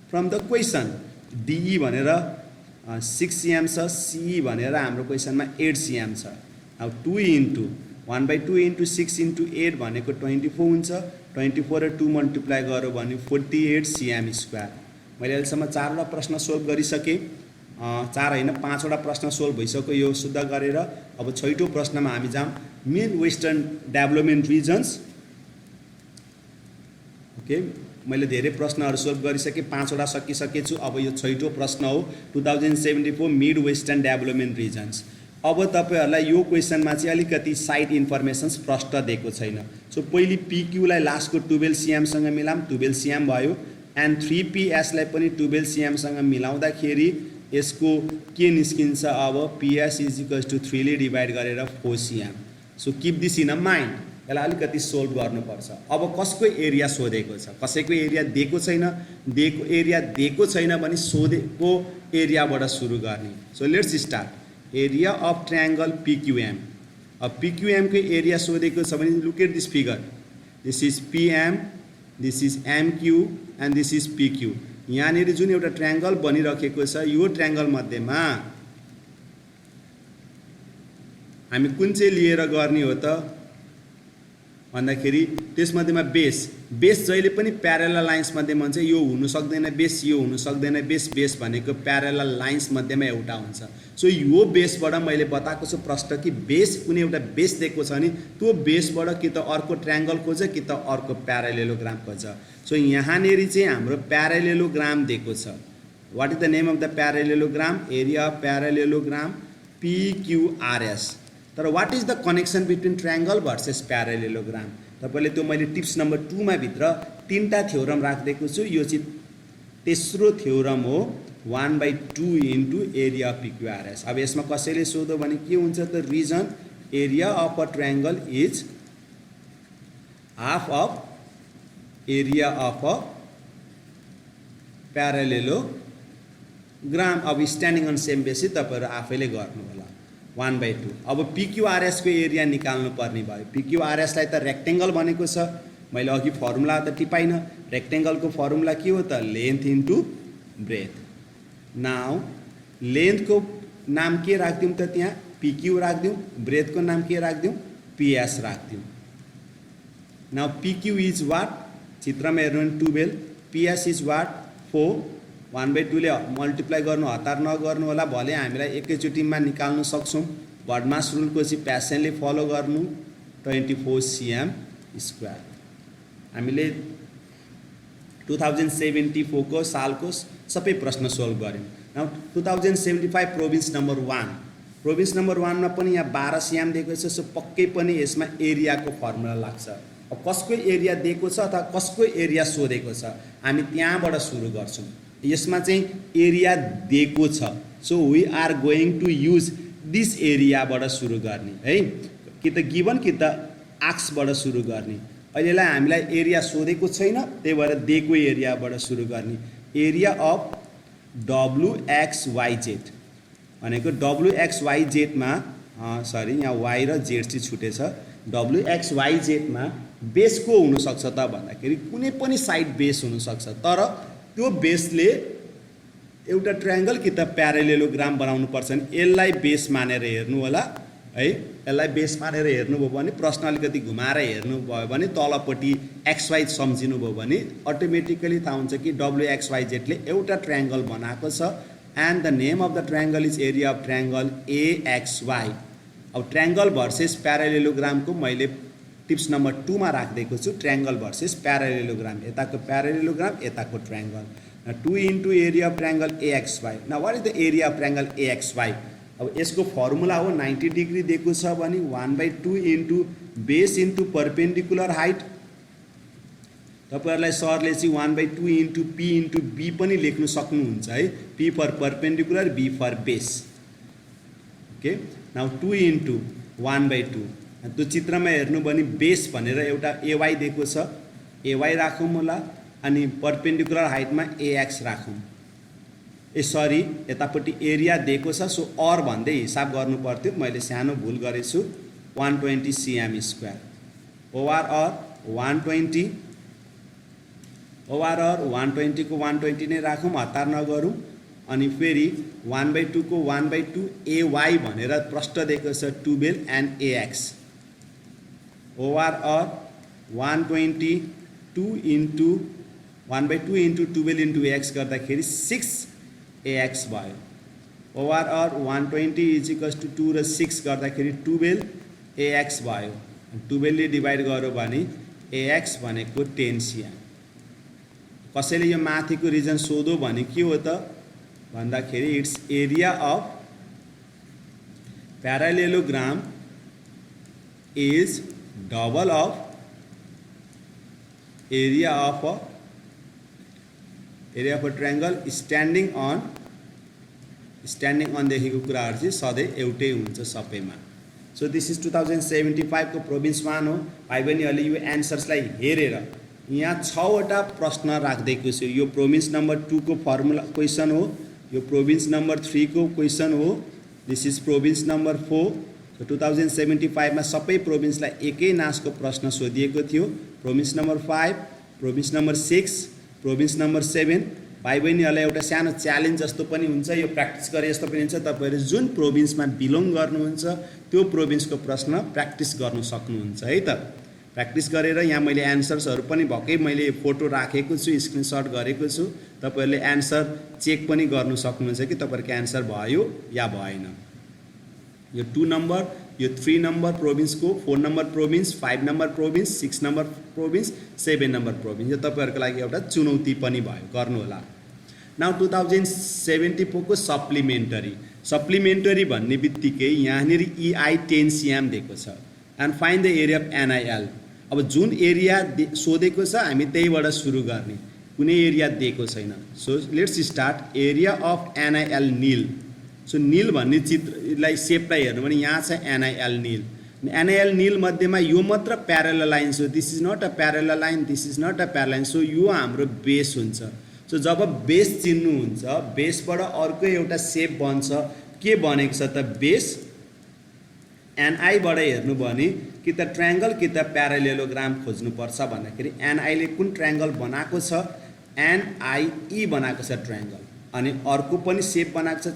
from the question. DE भनेर 6 cm छ, सीई भनेर हाम्रो क्वेसनमा 8 cm छ। अब 2 इन्टु 1/2 इन्टु 6 इन्टु 8 भनेको 24 हुन्छ। 24 र 2 मल्टिप्लाई गर्यो भने 48 cm स्क्वायर। मैले अहिलेसम्म 4वटा प्रश्न सोल्भ गरिसकेँ, 4 होइन 5वटा प्रश्न सोल्भ भइसक्यो यो शुद्ध गरेर। अब 6औं प्रश्नमा हामी जाऊँ। Mid western development regions. Okay, मैले धेरै प्रश्नहरू सोल्भ गरिसकेँ, 5वटा सकिसकेछु। अब यो 6औं प्रश्न हो 2074 मिड वेस्टर्न डेभलपमेन्ट रिजन्स। अब तपाईहरुलाई यो क्वेसनमा चाहिँ अलिकति साइड इन्फर्मेसन्स प्रष्ट दिएको छैन। सो पहिले पीक्यूलाई लास्टको 12 cm सँग मिलाम, 12 cm भयो, एन्ड 3PS लाई पनि 12 cm सँग मिलाउँदाखेरि यसको के निस्किन्छ अब PS = 3 ले डिभाइड गरेर 4 cm। So keep this in a mind, यसलाई अलिकति सोल्भ गर्नुपर्छ। अब कसको एरिया सोधेको छ, कसैको एरिया दिएको छैन, एरिया दिएको छैन भने सोधेको एरियाबाट सुरु गर्ने। So let's start. Area of triangle PQM। अब PQM को एरिया सोधेको छ भने look at this figure, this is PM, this is MQ and this is PQ। यहाँनिर जुन एउटा ट्रायंगल बनिरहेको छ यो ट्रायंगल मध्येमा हामी कुन चाहिँ लिएर गर्ने हो त भन्दाखेरि त्यसमध्येमा बेस जहिले पनि प्यारलल लाइन्स मध्येमा हुन्छ। यो हुनु सक्दैन बेस, यो हुनु सक्दैन बेस, बेस भनेको प्यारलल लाइन्स मध्येमा एउटा हुन्छ। सो यो बेसबाट मैले बताएको छु प्रश्न कि बेस कुनै एउटा बेस दिएको छ भने त्यो बेसबाट कि त अर्को ट्रायंगल खोज कि त अर्को प्यारालेलोग्राम खोज। सो यहाँनेरि चाहिँ हाम्रो प्यारालेलोग्राम दिएको छ। What is the name of the parallelogram? Area of parallelogram PQRS। तर what is the connection between triangle versus parallelogram? तपाईले त्यो मैले टिप्स नम्बर 2 मा भित्र 3टा थ्योरम राखिदिएको छु। यो चाहिँ तेस्रो थ्योरम हो 1/2 इन्टु एरिया अफ PQRS। अब यसमा कसैले सोध्यो भने के हुन्छ त reason area of a triangle is half of area of a parallelogram. अब स्ट्यान्डिङ अन सेम बेसिस तपाईहरु आफैले गर्नु होला 1/2। अब PQRS को एरिया निकाल्नु पर्ने भयो। PQRS लाई त रेक्टेंगल भनेको छ, मैले अघि फर्मुला त टिपाइन। रेक्टेंगल को फर्मुला के हो त length into breadth. Now length को नाम के राख्दिउँ त त्यहाँ PQ राख्दिउँ, ब्रेथ को नाम के राख्दिउँ PS राख्दिउँ। Now PQ is what? चित्रमा हेर्नु भने 12, PS इज वाट 4। 1/2 ले मल्टिप्लाई गर्नु हतार नगर्नु होला, भले हामीलाई एकैचोटीमा निकाल्नु सक्छौं। बर्डमास रुल को चाहिँ प्यासेन्टली फलो गर्नु 24 cm स्क्वायर। हामीले 2074 को सालको सबै प्रश्न सोल्भ गर्यौं। Now 2075 province number 1। Province number 1 मा पनि यहाँ 12 cm दिएको छ। सो पक्कै पनि यसमा एरिया को फर्मुला लाग्छ। अब कसको एरिया दिएको छ अथवा कसको एरिया सोधेको छ हामी त्यहाँबाट सुरु गर्छौं। यसमा चाहिँ एरिया दिएको छ। So we are going to use this एरियाबाट सुरु गर्ने है, कि त गिवन कि त आस्कबाट सुरु गर्ने। अहिलेलाई हामीलाई एरिया सोधेको छैन, त्यही भएर दिएको एरियाबाट सुरु गर्ने। एरिया अफ WXYZ भनेको WXYZ मा सरी यहाँ y र z चाहिँ छुटेछ। WXYZ मा बेस को हुनसक्छ त भन्दाखेरि कुनै पनि साइड बेस हुनसक्छ, तर त्यो बेसले एउटा ट्रायंगल कि त प्यारालेलोग्राम बनाउनु पर्छ नि यसलाई बेस मानेर हेर्नु होला है। यसलाई बेस मानेर हेर्नुभयो भने प्रश्न अलिकति घुमाएर हेर्नुभयो भने तलपट्टि XY सम्झिनु भयो भने अटोमेटिकली थाहा हुन्छ कि WXYZ ले एउटा ट्रायंगल बनाएको छ and the name of the triangle is area of triangle AXY। अब ट्रायंगल भर्सेस प्यारालेलोग्रामको मैले टिप्स नम्बर 2 मा राखिदिएको छु। ट्रायंगल भर्सेस प्यारालेलोग्राम, यताको प्यारालेलोग्राम यताको triangle. 2 into area of triangle AXY। Now what is the area of triangle AXY? अब यसको formula हो 90 डिग्री दिएको छ भने 1/2 into base into perpendicular height. तपाईहरुलाई सरले चाहिँ 1/2 इन्टु P इन्टु B पनि लेख्न सक्नुहुन्छ है। P for perpendicular, B for base. Okay, now 2 into 1/2। त्यो चित्रमा हेर्नु भने बेस भनेर एउटा AY दिएको छ, AY राखौँ होला अनि परपेन्डिकुलर हाइटमा AX राखौँ। सरी यतापट्टि एरिया दिएको छ, सो अर भन्दै हिसाब गर्नु पर्थ्यो, मैले सानो भुल गरेछु। 120 cm square over or 120 over or 120 को 120 नै राखौँ, हतार नगरौँ। अनि फेरि 1/2 को 1/2 AY भनेर प्रश्न दिएको छ 12 and AX over or 122 into 1/2 into 12 into AX गर्दाखेरि 6AX भयो। Over or 120 is equals to 2 र 6 गर्दाखेरि 12AX भयो। 12 ले डिभाइड गर्यो भने AX भनेको 10 cm। कसैले यो माथिको रिजन सोधो भने के हो त भन्दाखेरि it's area of parallelogram is double of area of a triangle standing on देखिको कुराहरु चाहिँ सधैँ एउटै हुन्छ सबैमा। सो दिस इज 2075 को प्रोभिन्स 1 हो। भाइ बहिनीहरूले यो एन्सर्सलाई हेरेर यहाँ 6 वटा प्रश्न राख्दैको छु। यो प्रोभिन्स नम्बर 2 को फर्मुला क्वेसन हो, यो प्रोभिन्स नम्बर 3 को क्वेसन हो, this is province number 4। So 2075 मा सबै प्रोभिन्सलाई एकै नासको प्रश्न सोधिएको थियो। Province number 5, province number 6, province number 7। भाइ बहिनीहरूलाई एउटा सानो च्यालेन्ज जस्तो पनि हुन्छ, यो प्र्याक्टिस गरे जस्तो पनि हुन्छ। तपाईहरु जुन प्रोभिन्समा बिलोङ गर्नुहुन्छ त्यो प्रोभिन्सको प्रश्न प्र्याक्टिस गर्न सक्नुहुन्छ है त। प्र्याक्टिस गरेर यहाँ मैले एन्सर्सहरू पनि भकै मैले फोटो राखेको छु, स्क्रिनशट गरेको छु। तपाईहरुले एन्सर चेक पनि गर्न सक्नुहुन्छ कि तपाईहरुको एन्सर भयो या भएन। यो 2 नम्बर, यो 3 नम्बर प्रोभिन्सको, 4 number province, 5 number province, 6 number province, 7 number province, यो तपाईहरुको लागि एउटा चुनौती पनि भयो, गर्नु होला। नाउ 2074 को सप्लिमेन्टरी भन्ने बित्तिकै यहाँनिर EI 10 cm दिएको छ and find the area of NIL। अब जुन एरिया सोधेको छ हामी त्यहीबाट सुरु गर्ने, कुनै एरिया दिएको छैन। So let's start. Area of NIL नील। सो नील भन्ने चित्रलाई सेपलाई हेर्नु भने यहाँ छ NIL नील। NIL नील मध्येमा यो मात्र प्यारलल लाइन छ। This is not a parallel line, this is not a parallel line. So यो हाम्रो बेस हुन्छ। सो जब बेस चिन्नुहुन्छ, बेसबाट अर्को एउटा सेप बन्छ। के बनेको छ त बेस। NI बाट हेर्नु भने कि त ट्रायंगल कि त प्यारालेलोग्राम खोज्नुपर्छ भन्दाखेरि NI ले कुन ट्रायंगल बनाएको छ, NIE बनाएको छ ट्रायंगल। अनि अर्को पनि सेप बनाएको छ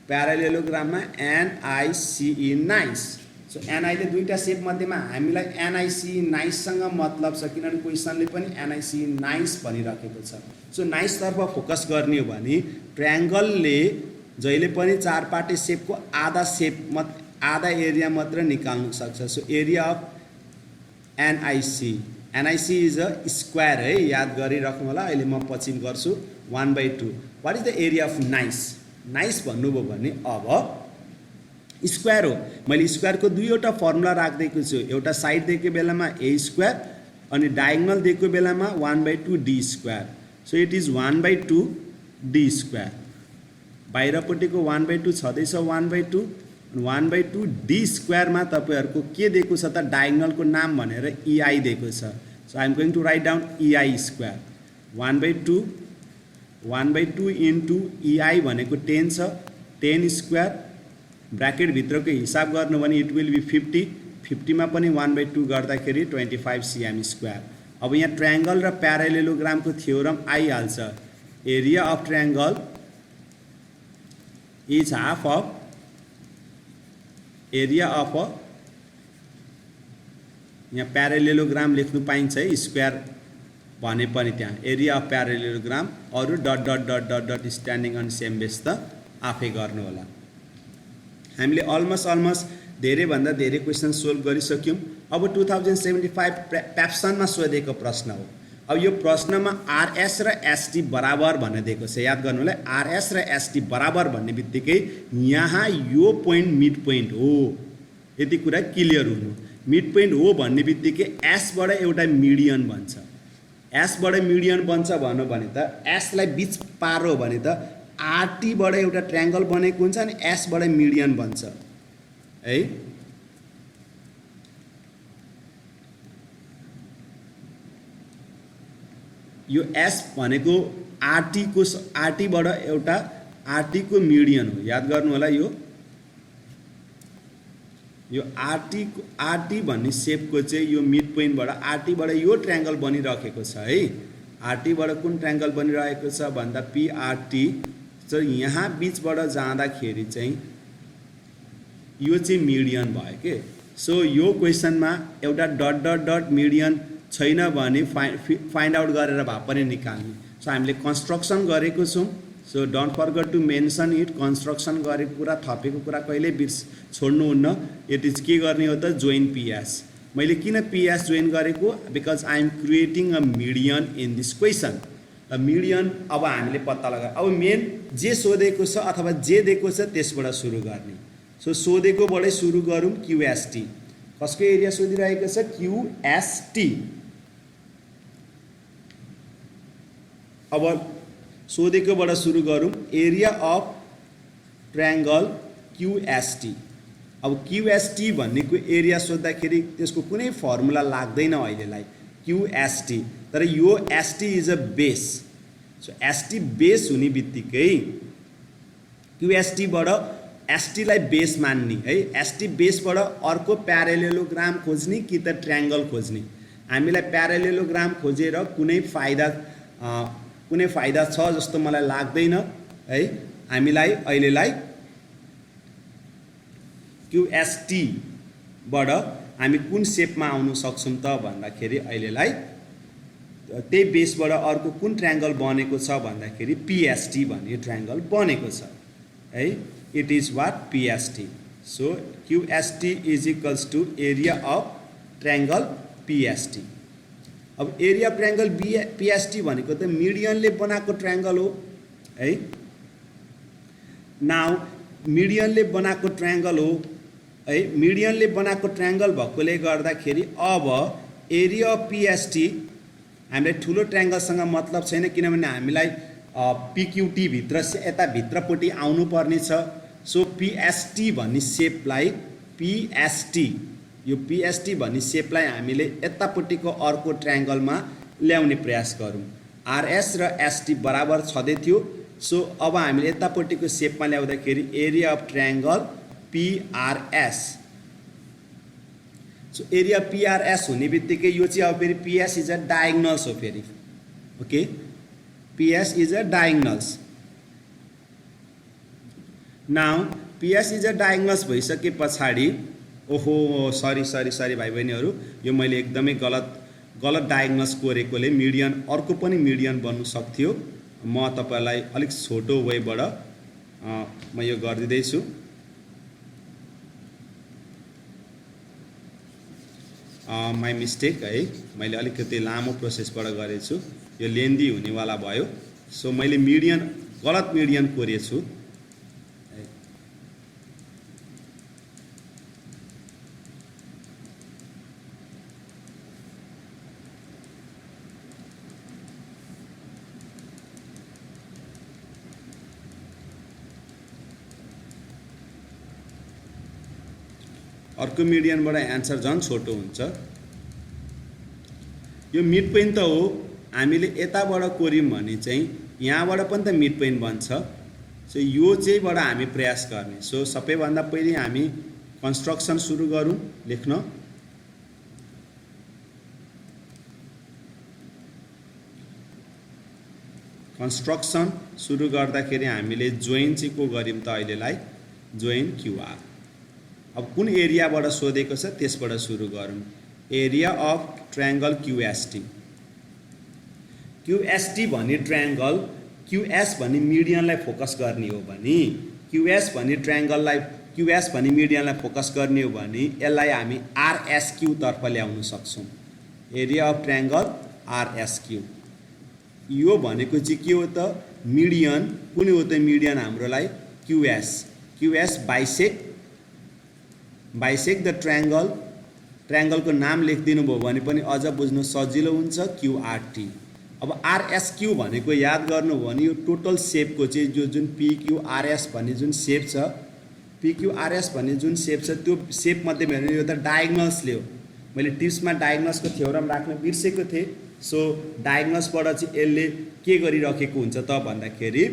प्यारालेलोग्राममा NICE नाइस। सो NI ले दुईटा सेप मध्येमा हामीलाई NICE नाइससँग मतलब छ, किनभने क्वेसनले पनि NICE नाइस भनिराखेको छ। सो नाइस तर्फ फोकस गर्ने हो भने ट्रायंगलले जहिले पनि चारपाटे सेपको आधा एरिया मात्र निकाल्न सक्छ। So area of NIC is a square है, याद गरिराख्नु होला। अहिले म पछि गर्छु 1/2। What is the area of nice भन्नुभयो भने अब स्क्वायर हो। मैले स्क्वायरको दुईवटा फर्मुला राख्दैको छु। एउटा साइड दिएको बेलामा A स्क्वायर अनि डायगोनल दिएको बेलामा 1/2 D square. So it is 1/2 D square. बाहिरपट्टिको 1/2 छँदैछ 1/2 1/2 डी स्क्वायरमा तपाईहरुको के दिएको छ त डायगोनलको नाम भनेर EI दिएको छ। So I am going to write down EI square 1/2 into EI भनेको 10 छ 10 स्क्वायर ब्राकेट भित्रको हिसाब गर्नु भने इट विल बी 50 मा पनि 1/2 गर्दाखेरि 25 cm स्क्वायर। अब यहाँ ट्रायंगल र प्यारालेलोग्रामको थ्योरम आइहाल्छ। Area of triangle is half of area of यहाँ प्यारालेलोग्राम लेख्नु पाइन्छ है स्क्वायर भने पनि त्यहाँ एरिया अफ प्यारालेलोग्राम अरु dot dot dot dot dot standing on same base त आफै गर्नु होला। हामीले अलमोस्ट धेरै भन्दा धेरै क्वेशन सोल्भ गरिसक्यौं। अब 2075 प्याप्सनमा सोधेको प्रश्न हो। अब यो प्रश्नमा आरएस र एसटी बराबर भनेर दिएको छ। याद गर्नु होला आरएस र एसटी बराबर भन्ने बित्तिकै यहाँ यो पोइन्ट मिड पोइन्ट हो। यति कुरा क्लियर हुनु। मिड पोइन्ट हो भन्ने बित्तिकै एस बाट एउटा मिडियन बन्छ। एस बाट मिडियन बन्छ भन्नु भने त एस लाई बीच पारो भने त आरटी बाट एउटा ट्रायंगल बनेको हुन्छ अनि एस बाट मिडियन बन्छ है। यो एस भनेको आरटी बाट एउटा आरटी को मिडियन हो। याद गर्नु होला यो आरटी भन्ने शेपको चाहिँ यो मिड पोइन्ट बाट आरटी बाट यो ट्रायंगल बनिरहेको छ है। आरटी बाट कुन ट्रायंगल बनिरहेको छ भन्दा पीआरटी चाहिँ यहाँ बीचबाट जाँदाखेरि चाहिँ यो चाहिँ मिडियन भयो के। सो यो क्वेशनमा एउटा डट डट डट मिडियन छैन भने फाइन्ड आउट गरेर भए पनि निकाल्ने। सो हामीले कन्स्ट्रक्सन गरेको छौं। So don't forget to mention it. Construction गरेको कुरा थपेको कुरा कहिले छोड्नुहुन्न। इट इज के गर्ने हो त जोइन पीएस। मैले किन पीएस जोइन गरेको because I am creating a median in this question. Median अब हामीले पत्ता लगा। अब मेन जे सोधेको छ अथवा जे दिएको छ त्यसबाट सुरु गर्ने। सो सोधेकोबाटै सुरु गरौँ। क्यूएसटी कसको एरिया सोधिरहेको छ क्यूएसटी। अब सोधेकोबाट सुरु गरौँ एरिया अफ ट्रायंगल क्यूएसटी। अब क्यूएसटी भन्नेको एरिया सोध्दाखेरि त्यसको कुनै फर्मुला लाग्दैन अहिलेलाई क्यूएसटी। तर यो ST is a base. So ST base हुने बित्तिकै क्यूएसटी बाट एसटी लाई बेस मान्ने है। एसटी बेस बाट अर्को प्यारालेलोग्राम खोज्ने कि त ट्रायंगल खोज्ने। हामीलाई प्यारालेलोग्राम खोजेर कुनै फाइदा छ जस्तो मलाई लाग्दैन है। हामीलाई अहिलेलाई क्यूएसटी बाट हामी कुन शेपमा आउन सक्छौं त भन्दाखेरि अहिलेलाई त्यही बेसबाट अर्को कुन ट्रायंगल बनेको छ भन्दाखेरि पीएसटी भन्ने ट्रायंगल बनेको छ है। It is what PST. So QST is equals to area of triangle PST. अब एरिया अफ ट्रायंगल पीएसटी भनेको त मिडियनले बनाएको ट्रायंगल हो है। नाउ मिडियनले बनाएको ट्रायंगल हो है। मिडियनले बनाएको ट्रायंगल भएकोले गर्दाखेरि अब एरिया अफ पीएसटी हामीलाई ठुलो ट्रायंगलसँग मतलब छैन किनभने हामीलाई पीक्यूटी भित्र यता भित्रपट्टि आउनु पर्ने छ। सो पीएसटी भन्ने शेपलाई यो पीएसटी भन्ने शेपलाई हामीले यतापट्टिको अर्को ट्रायंगलमा ल्याउने प्रयास गरौँ। आरएस र एसटी बराबर छँदै थियो। सो अब हामीले यतापट्टिको शेपमा ल्याउँदाखेरि area of triangle PRS. So area PRS हुने बित्तिकै यो चाहिँ अब फेरि पीएस इज अ डायगोनल्स हो फेरि। Okay PS is a diagonals. Now PS is a diagonals भइसके पछाडि ओहो सरी भाइ बहिनीहरु यो मैले एकदमै गलत डायगोनल्स कोरेकोले मिडियन अर्को पनि मिडियन बन्नु सक्थ्यो। म तपाईलाई अलिक छोटो वेबाट म यो गर्दिदै छु। माई मिस्टेक है। मैले अलिकति लामो प्रोसेसबाट गरेछु। यो लेन्दी हुनेवाला भयो। सो मैले गलत मिडियन कोरेछु। अर्को मिडियनबाट एन्सर झन् छोटो हुन्छ। यो मिड पोइन्ट त हो, हामीले यताबाट कोर्यौँ भने चाहिँ यहाँबाट पनि त मिड पोइन्ट बन्छ। सो यो चाहिँबाट हामी प्रयास गर्ने। सो सबैभन्दा पहिले हामी कन्स्ट्रक्सन सुरु गरौँ लेख्न। कन्स्ट्रक्सन सुरु गर्दाखेरि हामीले जोइन चाहिँ को गर्यौँ त अहिलेलाई, जोइन क्युआर। अब कुन एरियाबाट सोधेको छ त्यसबाट सुरु गरौँ। Area of triangle QST. QST भन्ने ट्रायंगल, क्युएस भन्ने मिडियनलाई फोकस गर्ने हो भने, क्युएस भन्ने ट्रायंगललाई, क्युएस भन्ने मिडियनलाई फोकस गर्ने हो भने यसलाई हामी आरएसक्यू तर्फ ल्याउन सक्छौँ। Area of triangle RSQ. यो भनेको चाहिँ के हो त, मिडियन। कुन हो त मिडियन हाम्रोलाई, QS. QS bisect, bisect the triangle. ट्रायंगलको नाम लेखिदिनु भयो भने पनि अझ बुझ्नु सजिलो हुन्छ, क्युआरटी। अब आरएसक्यू भनेको याद गर्नु हो भने यो टोटल सेपको चाहिँ जो जुन पिक्युआरएस भन्ने जुन सेप छ, पिक्युआरएस भन्ने जुन सेप छ त्यो सेप मध्ये भने यो त डायगोनल्सले हो। मैले टिप्समा डायगोनल्सको थ्योरम राख्न बिर्सेको थिएँ। सो डायगोनल्सबाट चाहिँ यसले के गरिरहेको हुन्छ त भन्दाखेरि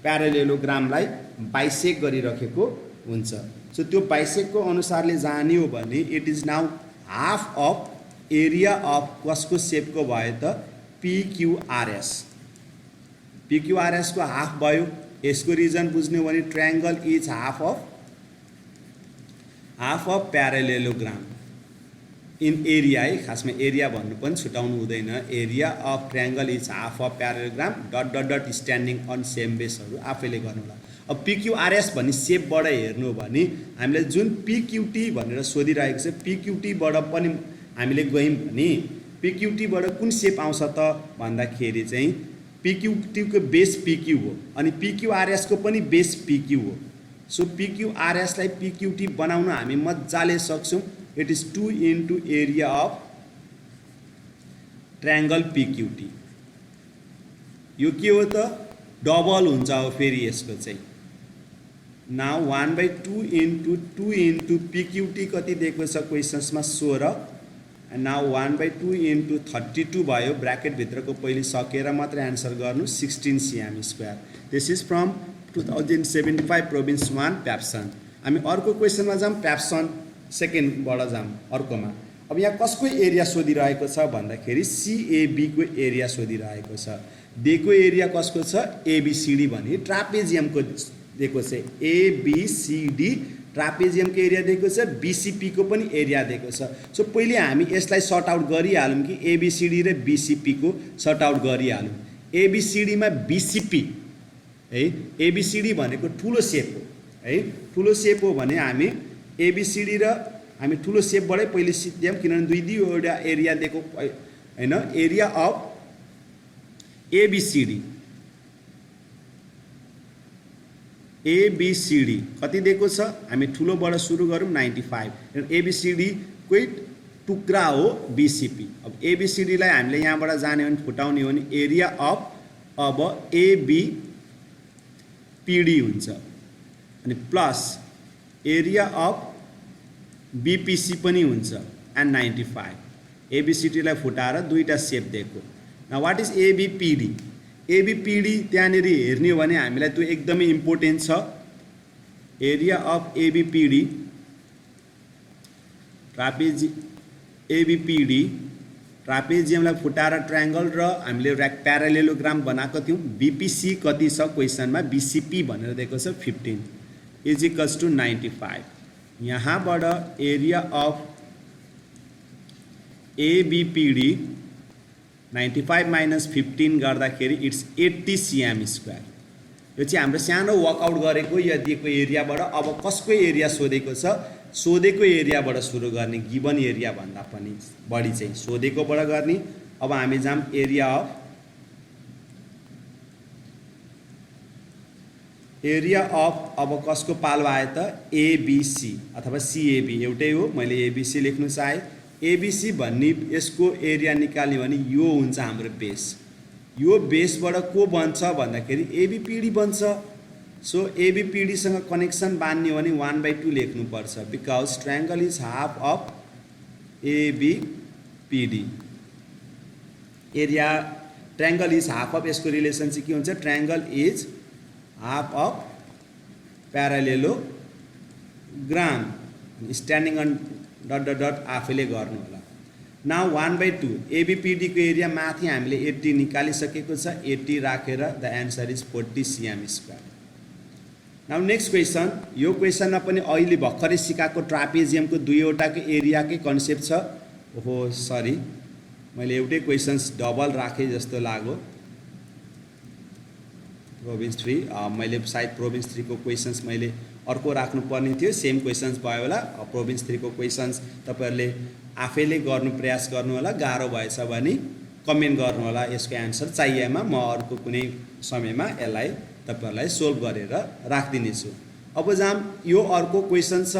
प्यारालेलोग्रामलाई बाइसेक गरिरहेको हुन्छ। सो त्यो बाइसेकको अनुसारले जाने हो भने it is now half of area of कसको सेपको भयो त, पिक्युआरएस। पिक्युआरएसको हाफ भयो। यसको रिजन बुझ्ने हो भने triangle is half of parallelogram in area है, खासमा एरिया भन्नु पनि छुटाउनु हुँदैन। Area of triangle is half of parallelogram dot dot dot standing on same बेसहरू आफैले गर्नु होला। अब पिक्युआरएस भन्ने सेपबाट हेर्नु हो भने हामीले जुन पिक्युटी भनेर सोधिरहेको छ, पिक्युटीबाट पनि हामीले गयौँ भने पिक्युटीबाट कुन सेप आउँछ त भन्दाखेरि चाहिँ पिक्युटीको बेस पिक्यू हो अनि पिक्युआरएसको पनि बेस पिक्यू हो। सो पिक्युआरएसलाई पिक्युटी बनाउन हामी मजाले सक्छौँ। It is 2 into area of triangle PQT. यो के हो त, डबल हुन्छ अब फेरि यसको चाहिँ। नाउ 1/2 इन्टु 2 इन्टु पिक्युटी कति दिएको छ क्वेसन्समा 16 एन्ड नाउ 1/2 इन्टु 32 भयो। ब्राकेटभित्रको पहिले सकेर मात्र एन्सर गर्नु, 16 cm square. This is from 2075 province 1 प्याप्सन। हामी अर्को क्वेसनमा जाऊँ, प्याप्सन सेकेन्डबाट जाऊँ अर्कोमा। अब यहाँ कसको एरिया सोधिरहेको छ भन्दाखेरि सिएबीको एरिया सोधिरहेको छ। दिएको एरिया कसको छ, एबीसीडी भन्ने ट्रापेजियमको दिएको छ। एबीसीडी ट्रापेजियमको एरिया दिएको छ, बीसीपीको पनि एरिया दिएको छ। सो पहिले हामी यसलाई सर्ट आउट गरिहालौँ कि एबीसीडी र बीसीपीको सर्ट आउट गरिहालौँ। एबीसीडीमा बीसीपी है, एबीसीडी भनेको ठुलो सेप हो है। ठुलो सेप हो भने हामी एबीसीडी र हामी ठुलो सेपबाटै पहिले सिद्ध्याउँ, किनभने दुईवटा एरिया दिएको होइन। एरिया अफ एबीसीडी, एबीसीडी कति दिएको छ, हामी ठुलोबाट सुरु गरौँ 95। एबीसीडीकै टुक्रा हो बीसीपी। अब एबीसीडीलाई हामीले यहाँबाट जाने हो भने फुटाउने हो भने एरिया अफ अब एबीपीडी हुन्छ अनि प्लस एरिया अफ बीपीसी पनि हुन्छ एन्ड 95। एबीसीडीलाई फुटाएर दुईवटा सेप दिएको। न वाट इज एबीपीडी। एबीपीडी त्यहाँनिर हेर्ने हो भने हामीलाई त्यो एकदमै इम्पोर्टेन्ट छ। एरिया अफ एबीपीडी, एबीपीडी ट्रापेजियमलाई फुटाएर ट्रायंगल र हामीले प्यारालेलोग्राम बनाएको थियौँ। बीपीसी कति छ क्वेसनमा, बीसीपी भनेर दिएको छ 15 इज इक्वल्स टु 95। यहाँबाट एरिया अफ एबीपीडी 95 माइनस 15 गर्दाखेरि इट्स 80 cm स्क्वायर। यो चाहिँ हाम्रो सानो वर्कआउट गरेको यो दिएको एरियाबाट। अब कसको एरिया सोधेको छ, सोधेको एरियाबाट सुरु गर्ने, गिवन एरिया भन्दा पनि बढी चाहिँ सोधेकोबाट गर्ने। अब हामी जाम एरिया अफ अब कसको पालो आयो त, एबीसी अथवा सिएबी एउटै हो। मैले एबीसी लेख्नु चाहे। एबीसी भन्ने यसको एरिया निकाल्ने भने यो हुन्छ हाम्रो बेस। यो बेसबाट को बन्छ भन्दाखेरि एबीपीडी बन्छ। सो एबीपीडीसँग कनेक्सन बान्ने हो भने 1/2 लेख्नुपर्छ because triangle is half of ABPD area triangle is half of यसको रिलेसन चाहिँ के हुन्छ triangle is half of parallelogram standing on dot dot dot आफैले गर्नु होला नाउ 1/2 एबीपीडी को एरिया माथि हामीले 80 निकालिसकेको छ 80 राखेर the answer is 40 cm square now next question यो क्वेसनमा पनि अहिले भर्खरै सिकाएको ट्रापेजियमको दुईवटाको एरियाकै कन्सेप्ट छ ओहो सरी मैले एउटै क्वेसन्स डबल राखेँ जस्तो लाग्यो प्रोभिन्स 3 मैले सायद प्रोभिन्स 3 को क्वेसन्स मैले अर्को राख्नुपर्ने थियो सेम क्वेसन्स भयो होला प्रोभिन्स 3 को क्वेसन्स तपाईहरुले आफैले गर्नु प्रयास गर्नु होला गाह्रो भएछ भने कमेन्ट गर्नु होला यसको आन्सर चाहिएमा म अर्को कुनै समयमा यसलाई तपाईहरुलाई सोल्भ गरेर राख्दिनेछु अब जाम यो अर्को क्वेसन छ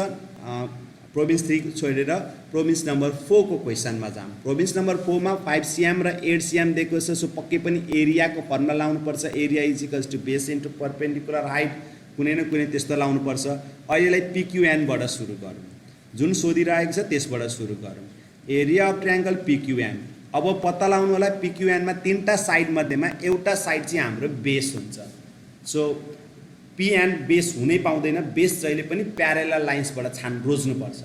प्रोभिन्स 3 छोडेर प्रोभिन्स नम्बर 4 को क्वेसनमा जाम प्रोभिन्स नम्बर 4 मा 5 cm र 8 cm दिएको छ सो पक्कै पनि एरियाको फर्मुला लाउनु पर्छ area is equals to base into perpendicular height कुनै न कुनै त्यस्तो लाउनु पर्छ अहिलेलाई पीक्यूएन बाट सुरु गरौँ जुन सोधिरहेको छ त्यसबाट सुरु गरौँ एरिया अफ ट्रायंगल पीक्यूएन अब पत्ता लाउनु होला पीक्यूएन मा तीनटा साइड मध्येमा एउटा साइड चाहिँ हाम्रो बेस हुन्छ सो पीएन बेस हुनै पाउँदैन बेस जहिले पनि प्यारेलल लाइन्सबाट रोज्नु पर्छ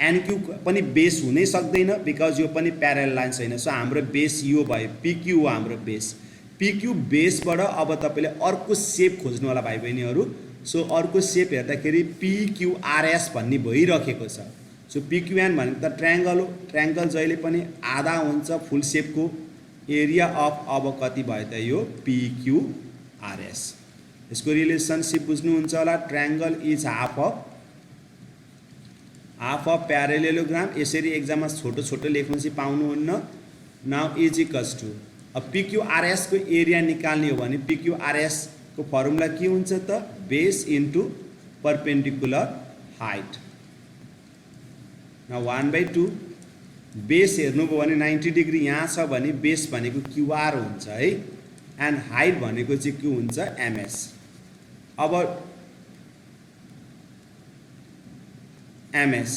एनक्यू पनि बेस हुनै सक्दैन बिकज यो पनि प्यारेलल लाइन्स हैन सो हाम्रो बेस यो भयो पीक्यू हो हाम्रो बेस पीक्यू बेसबाट अब तपाईले अर्को शेप खोज्नु होला भाइ बहिनीहरु सो अर्को शेप हेर्दाखेरि पीक्यूआरएस भन्ने भइराखेको छ सो पीक्यूएन भनेको त ट्रायंगल हो ट्रायंगल जहिले पनि आधा हुन्छ फुल शेपको एरिया अफ अब कति भयो त यो पीक्यूआरएस यसको रिलेसनशिप बुझ्नुहुन्छ होला ट्रायंगल इज हाफ अफ प्यारेलेलोग्राम यसरी एक्जाममा छोटो छोटो लेख्नु चाहिँ पाउनुहुन्न नाउ इज इक्वल्स टु अब पीक्यूआरएस को एरिया निकाल्ने हो भने पीक्यूआरएस को फर्मुला के हुन्छ त base into perpendicular height now 1/2 base हेर्नुभयो भने 90 डिग्री यहाँ छ भने बेस भनेको क्यूआर हुन्छ है एन्ड हाइट भनेको चाहिँ के हुन्छ एमएस अब MS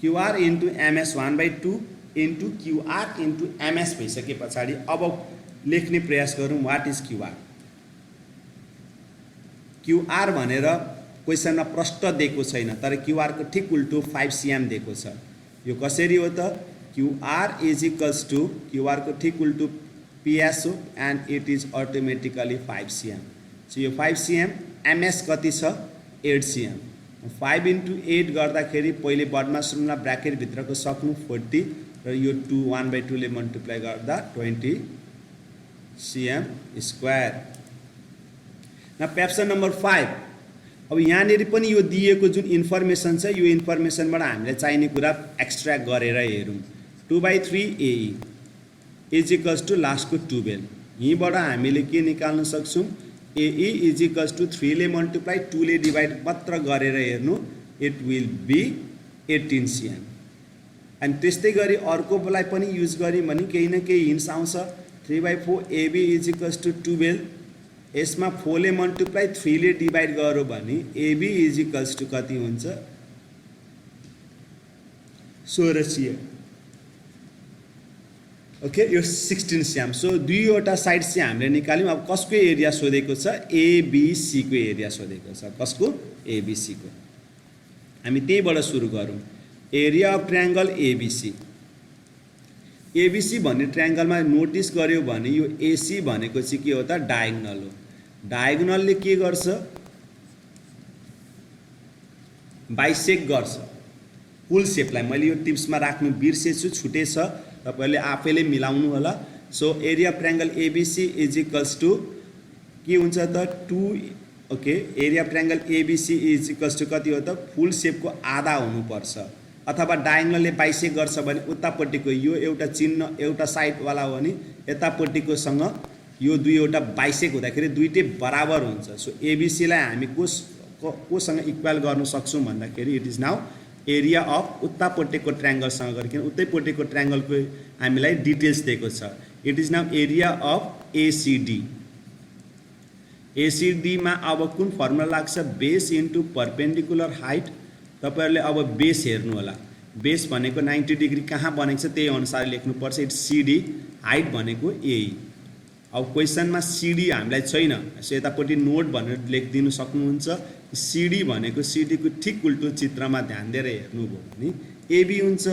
QR into MS 1/2 into QR into MS भइसके पछाडि अब लेख्ने प्रयास गरौँ व्हाट इज क्यूआर क्यूआर भनेर क्वेसनमा प्रश्न दिएको छैन तर क्यूआर को ठीक उल्टो 5 cm दिएको छ यो कसरी हो त QR is equals to QR को ठीक उल्टो पीएस हो and it is automatically 5 cm so यो 5 cm एमएस कति छ 8 cm 5 इन्टु 8 गर्दाखेरि पहिले बदमासरुममा ब्र्याकेट भित्रको सक्नु 40 र यो 2 1/2 ले मल्टिप्लाई गर्दा 20 cm स्क्वायर न पेप्सन नम्बर 5 अब यहाँनेरि पनि यो दिएको जुन इन्फर्मेसन छ यो इन्फर्मेसनबाट हामीले चाहिने कुरा एक्सट्र्याक्ट गरेर हेरौँ 2/3 AE इज इक्वल्स टु लास्टको 12 यहीँबाट हामीले के निकाल्न सक्छौँ AE इज इक्वल्स टु 3 ले मल्टिप्लाई 2 ले डिभाइड मात्र गरेर हेर्नु it will be 18 cm and त्यस्तै गरी अर्कोलाई पनि युज गर्यौँ भने केही न केही हिन्ट्स आउँछ 3/4 AB इज इक्वल्स टु 12 यसमा 4 ले मल्टिप्लाई 3 ले डिभाइड गरो भने AB इज इक्वल्स टु कति हुन्छ 16 cm ओके यो 16 cm सो दुईवटा साइड चाहिँ हामीले निकाल्यौं अब कसको एरिया सोधेको छ ABC को एरिया सोधेको छ कसको ABC को हामी त्यहीबाट सुरु गरौँ area of triangle ABC ABC भन्ने ट्रायंगलमा नोटिस गर्यो भने यो AC भनेको चाहिँ के हो त डायगोनल हो डायगोनलले के गर्छ बाइसेक्ट गर्छ फुल शेपलाई मैले यो टिप्समा राख्नु बिर्सेछु छुटेछ तपाईहरुले आफैले मिलाउनु होला so area of triangle ABC is equals to के हुन्छ त 2 okay area of triangle ABC is equals to कति हो त फुल शेपको आधा हुनुपर्छ अथवा डायगोनलले बाइसेक्ट गर्छ भने उतापट्टिको यो एउटा चिन्ह एउटा साइड वाला हो भने यतापट्टिको सँग यो दुईवटा बाइसेक्ट हुँदाखेरि दुईटै बराबर हुन्छ सो ABC लाई हामी कोसँग इक्वल गर्न सक्छौं भन्दाखेरि it is now area of उतापट्टिको ट्रायंगलसँग गरिकन उतैपट्टिको ट्रायंगलको हामीलाई डिटेल्स दिएको छ it is now area of ACD एसिडीमा अब कुन फर्मुला लाग्छ बेस इन्टु परपेन्डिकुलर हाइट तपाईहरुले अब बेस हेर्नु होला बेस भनेको 90 डिग्री कहाँ बनेको छ त्यही अनुसार लेख्नुपर्छ इट्स सिडी हाइट भनेको एई अब क्वेशनमा सिडी हामीलाई छैन सो यतापट्टि नोट भनेर लेखिदिनु सक्नुहुन्छ सिडी भनेको सिडी को ठिक उल्टो चित्रमा ध्यान दिएर हेर्नुभयो भने एबी हुन्छ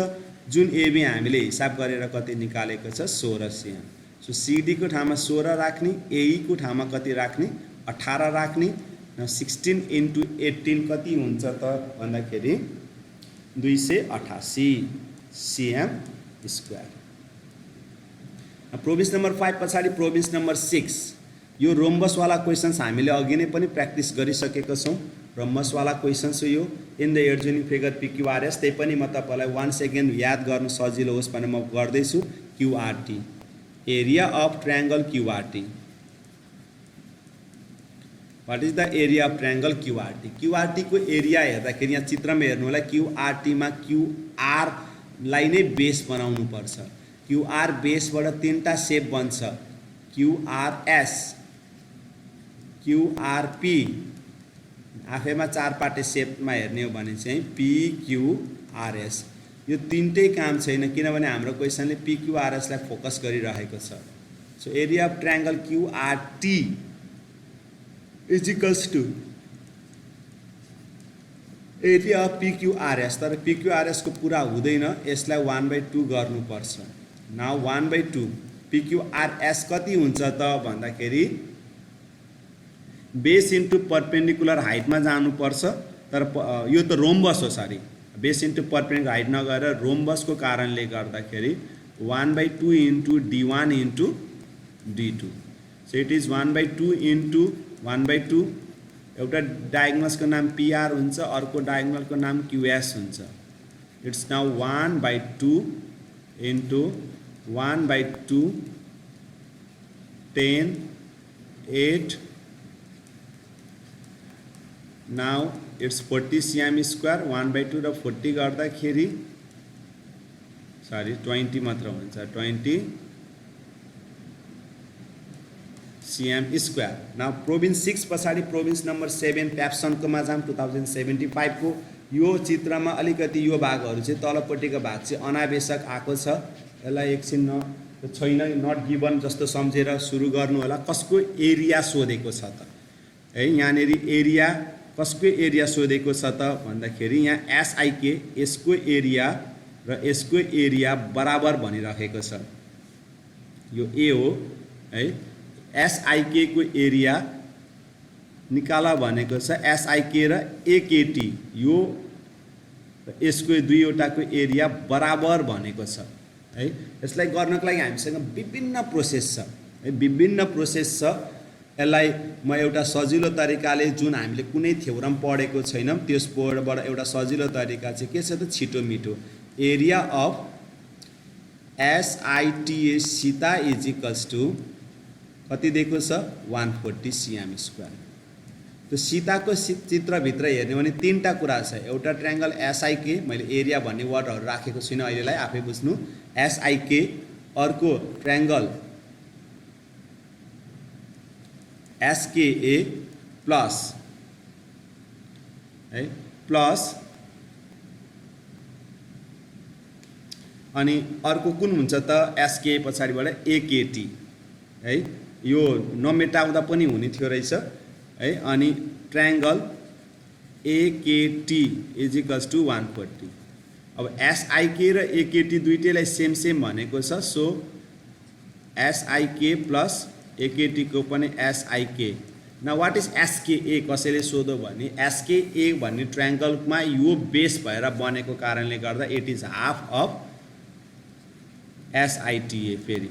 जुन एबी हामीले हिसाब गरेर कति निकालेको छ 16 सीएम सो सिडी को ठाउँमा 16 राख्ने एई को ठाउँमा कति राख्ने 18 राख्ने 16 इन्टु 18 कति हुन्छ त भन्दाखेरि 288 सीएम स्क्वायर। प्रोभिन्स नम्बर 5 पछाडि प्रोभिन्स नम्बर 6 यो रोम्बस वाला क्वेशन्स हामीले अघि नै पनि प्र्याक्टिस गरिसकेका छौं रोम्बस वाला क्वेशन्स हो यो in the adjoining figure PQRS त्यही पनि म तपाईलाई 1 सेकेन्ड याद गर्न सजिलो होस् भनेर म गर्दै छु QRT area of triangle QRT what is the area of triangle QRT QRT को एरिया हेर्दाखेरि यहाँ चित्रमा हेर्नु होला क्यूआरटी मा क्यूआर लाई नै बेस बनाउनु पर्छ क्यूआर बेसबाट तीनटा शेप बन्छ क्यूआरएस क्यूआरपी आफैमा चार पाटे शेपमा हेर्ने हो भने चाहिँ पीक्यूआरएस यो तीनटै काम छैन किनभने हाम्रो क्वेशनले पीक्यूआरएस लाई फोकस गरिरहेको छ so area of triangle QRT is equals to area of PQRS तर पीक्यूआरएस को पूरा हुँदैन यसलाई 1/2 गर्नुपर्छ नाउ 1/2 पीक्यूआरएस कति हुन्छ त भन्दाखेरि बेस इन्टु परपेन्डिकुलर हाइटमा जानुपर्छ तर यो त रोम्बस हो sorry base into perpendicular height नगएर रोम्बस को कारणले गर्दाखेरि 1/2 into d1 into d2 so it is 1/2 into 1/2 एउटा डायगोनल्स को नाम पीआर हुन्छ अर्को डायगोनल को नाम क्यूएस हुन्छ it's now 1/2 into 1/2 10 8 now it's 40 CM square 1/2 र 40 गर्दाखेरि सरी 20 मात्र हुन्छ 20 सीएम स्क्वायर नाउ प्रोभिन्स 6 पछाडि प्रोभिन्स नम्बर 7 प्याप्सन को मा जाम 2075 को यो चित्रमा अलिकति यो भागहरु चाहिँ तलपट्टिको भाग चाहिँ अनावश्यक आको छ यसलाई एकछिन छैन नट गिवन जस्तो सम्झेर सुरु गर्नु होला कसको एरिया सोधेको छ त है यहाँनेरि एरिया कसको एरिया सोधेको छ त भन्दाखेरि यहाँ एसआईके यसको एरिया र यसको एरिया बराबर भनिराखेको छ यो ए हो है एसआईके को एरिया निकाला भनेको छ एसआईके र एकेटी यो यसको दुईवटाको एरिया बराबर भनेको छ है यसलाई गर्नको लागि हामीसँग विभिन्न प्रोसेस छ है विभिन्न प्रोसेस छ यसलाई म एउटा सजिलो तरिकाले जुन हामीले कुनै थ्योरम पढेको छैनौं त्यसबाट एउटा सजिलो तरिका चाहिँ के छ त छिटो मिठो area of SITA Sita is equals to कति दिएको छ 140 सीएम स्क्वायर त्यो सीताको चित्र भित्र हेर्ने भने तीनटा कुरा छ एउटा ट्रायंगल एसआईके मैले एरिया भन्ने वर्डहरु राखेको छैन अहिलेलाई आफै बुझ्नु एसआईके अर्को ट्रायंगल एसकेए प्लस है प्लस अनि अर्को कुन हुन्छ त एसके पछाडीबाट एकेटी है यो नमेटाउँदा पनि हुने थियो रहेछ है अनि triangle AKT is equals to 140 अब एसआईके र एकेटी दुईटैलाई सेम सेम भनेको छ सो एसआईके प्लस एकेटी को पनि एसआईके नाउ व्हाट इज एसकेए कसैले सोध्यो भने एसकेए भन्ने ट्रायंगलमा यो बेस भएर बनेको कारणले गर्दा इट इज हाफ अफ एसआईटीए फेरि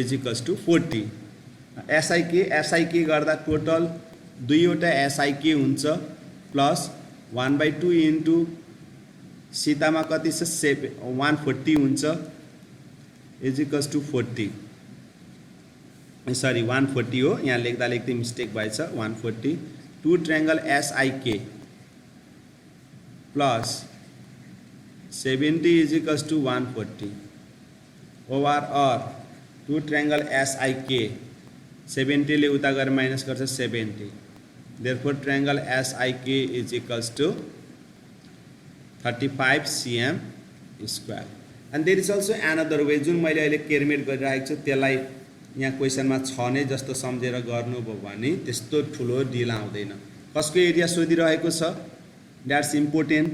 इज इक्वल्स टु 40 एसआईके गर्दा टोटल दुईवटा एसआईके हुन्छ प्लस 1/2 इन्टु सीतामा कति छ 140 हुन्छ इज इक्वल्स टु 40 सरी 140 हो यहाँ लेख्दा लेख्दै मिस्टेक भएछ 140 to triangle SIK plus 70 is equals to 140 over two triangle SIK 70 ले उता गएर माइनस गर्छ 70. Therefore triangle SIK is equals to 35 cm square. And there is also another way जुन मैले अहिले क्याल्कुलेट गरिरहेको छु त्यसलाई यहाँ क्वेशनमा छ नै जस्तो सम्झेर गर्नुभयो भने त्यस्तो ठुलो डिल आउँदैन. कसको एरिया सोधिरहेको छ? That's important.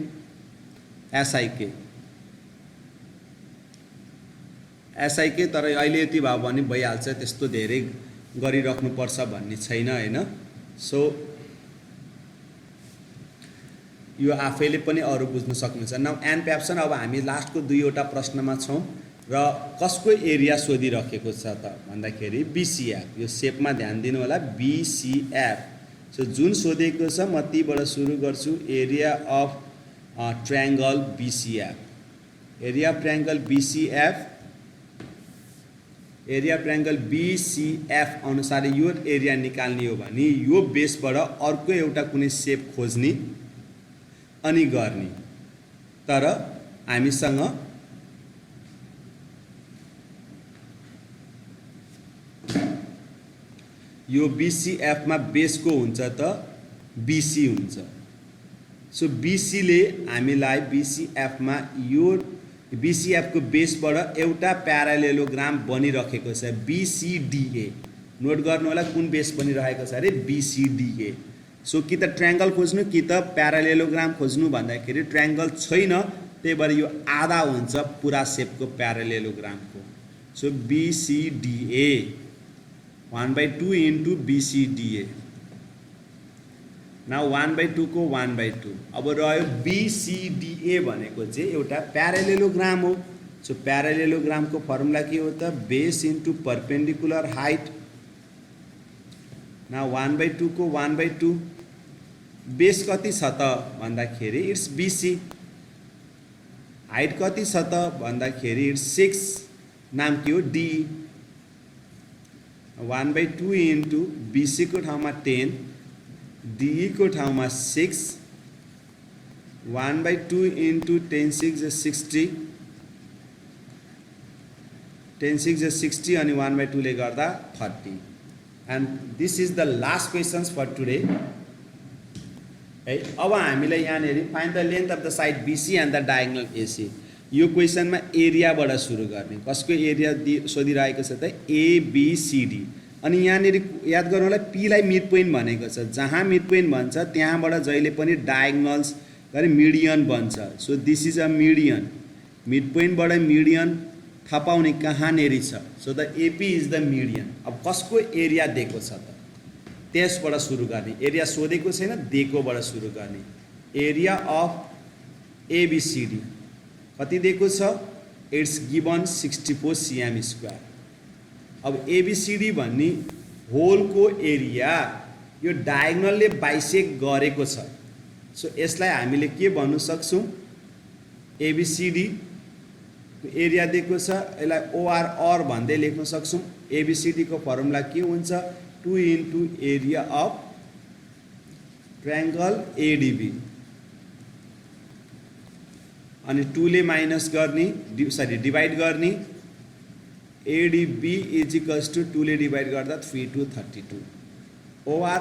SIK तर अहिले यति भयो भने भइहाल्छ, त्यस्तो धेरै गरिराख्नुपर्छ भन्ने छैन हैन. सो यो आफैले पनि अरु बुझ्न सक्नुहुन्छ. नाउ एन्ड प्याप्सन अब हामी लास्टको दुईवटा प्रश्नमा छौं र कसको एरिया सोधिराखेको छ त भन्दाखेरि BCF. यो शेपमा ध्यान दिनु होला, BCF. सो जुन सोधेको छ म तीबाट सुरु गर्छु. Area of triangle BCF. Area of triangle BCF. Area of triangle BCF अनुसार यो एरिया निकाल्ने हो भने यो बेसबाट अर्को एउटा कुनै शेप खोज्ने अनि गर्ने. तर हामीसँग यो BCF मा बेसको हुन्छ त BC हुन्छ. सो BC ले हामीलाई BCF मा यो BCF को बेसबाट एउटा प्यारालेलोग्राम बनिरहेको छ BCDA. नोट गर्नु होला कुन बेस बनिरहेको छ अरे BCDA. सो कि त ट्रायंगल खोज्नु कि त प्यारालेलोग्राम खोज्नु भन्दाखेरि ट्रायंगल छैन, त्यही भएर यो आधा हुन्छ पुरा शेपको प्यारालेलोग्रामको. So BCDA 1/2 into BCDA. नाउ 1/2 को 1/2. अब रह्यो BCDA भनेको चाहिँ एउटा प्यारालेलोग्राम हो. सो प्यारालेलोग्रामको फर्मुला के हो त? Base into perpendicular height. Now 1/2 को 1/2. बेस कति छ त भन्दाखेरि इट्स BC. हाइट कति छ त भन्दाखेरि इट्स 6. नाम के हो? D. 1/2 इन्टु BC को ठाउँमा 10, DE को ठाउँमा 6. 1/2 इन्टु 10 6 is 60. 10 6 is 60 अनि 1/2 ले गर्दा 30. And this is the last questions for today. है, अब हामीलाई यहाँनेरि find the length of the side BC and the diagonal AC. यो क्वेशनमा एरियाबाट सुरु गर्ने. कसको एरिया सोधिरहेको छ त? ABCD. अनि यहाँनेरि याद गर्नु होला P लाई मिड पोइन्ट भनेको छ. जहाँ मिड पोइन्ट भन्छ त्यहाँबाट जहिले पनि डायगोनल्स गरी मिडियन बन्छ. So this is a median. Mid पोइन्टबाट मिडियन थपाउने कहाँनेरि छ? So the AP is the median. अब कसको एरिया दिएको छ त? त्यसबाट सुरु गर्ने. एरिया सोधेको छैन, दिएकोबाट सुरु गर्ने. एरिया अफ ABCD कति दिएको छ? It's given 64 cm square. अब ABCD भन्ने होलको एरिया यो डायगोनलले बाइसेक्ट गरेको छ. सो यसलाई हामीले के भन्नु सक्छौं? ABCD को एरिया दिएको छ, यसलाई OR भन्दै लेख्न सक्छौं. ABCD को फर्मुला के हुन्छ? 2 into area of triangle ADB. अनि 2 ले माइनस गर्ने, डिवाइड गर्ने. ADB इज इक्वल्स टु 2 ले डिवाइड गर्दा 3 to 32. OR.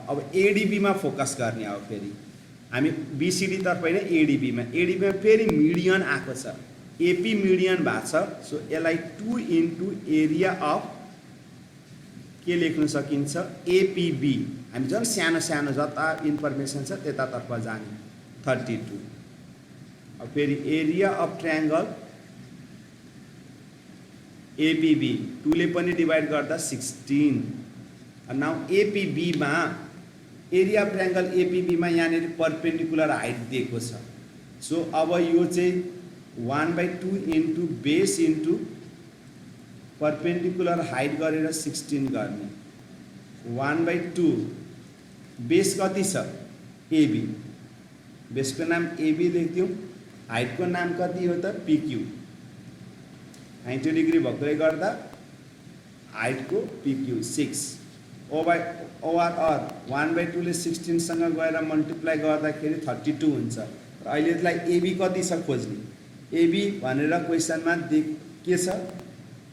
अब ADB मा फोकस गर्ने. अब फेरि हामी BCD तर्फ हैन ADB मा. ADB मा फेरि मिडियन आएको छ. AP मिडियन भएको छ. सो यसलाई 2 इन्टु एरिया अफ के लेख्न सकिन्छ? APB. हामी जन सानो सानो जता इन्फर्मेसन छ त्यतातर्फ जाने. 32. अब फेरि एरिया अफ ट्रायंगल APB 2 ले पनि डिवाइड गर्दा 16. नाउ APB मा एरिया अफ ट्रायंगल APB मा यहाँनेरि परपेन्डिकुलर हाइट दिएको छ. सो अब यो चाहिँ 1/2 into base into perpendicular height गरेर 16 गर्ने. 1/2 बेस कति छ? AB. बेसको नाम AB लेख्दियौ. हाइट को नाम कति हो त? PQ. 90 डिग्री भएकोले गर्दा हाइट को PQ 6. OR 1/2 ले 16 सँग गएर मल्टिप्लाई गर्दाखेरि 32 हुन्छ. र अहिले यसलाई AB कति छ खोज्ने. AB भनेर क्वेशनमा के छ?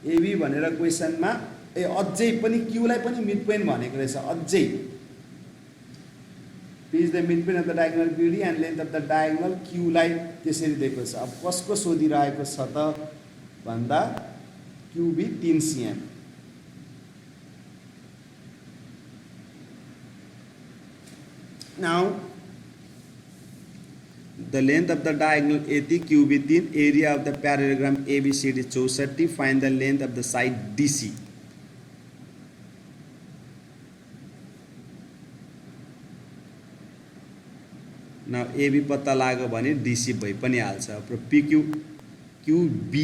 AB भनेर क्वेशनमा अझै पनि क्यूलाई पनि मिड पोइन्ट भनेको रहेछ अझै। P is the mid point of the diagonal BD and length of the diagonal क्यूलाई त्यसरी दिएको छ। अब कसको सोधिरहेको छ त भन्दा QB 3 cm। Now the length of the diagonal AT QB 3, area of the parallelogram ABCD 64, find the length of the side DC। now AB पत्ता लाग्यो भने DC भइ पनि हाल्छ। अब PQ QB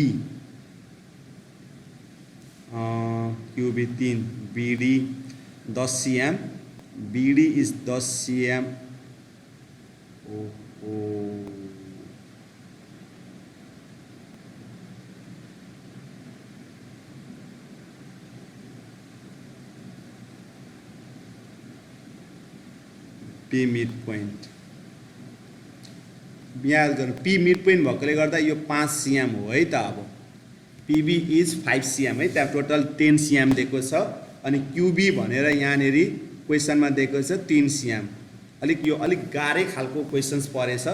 QB 3 BD 10 cm, BD is 10 cm। P mid point याद गर्नु, P mid point भएकोले गर्दा यो 5 cm हो है त। अब PB इज 5 cm है, त्यहाँ टोटल 10 cm दिएको छ। अनि QB भनेर यहाँनिर क्वेसनमा दिएको छ 3 cm। यो अलिक गाह्रै खालको क्वेसन्स परेछ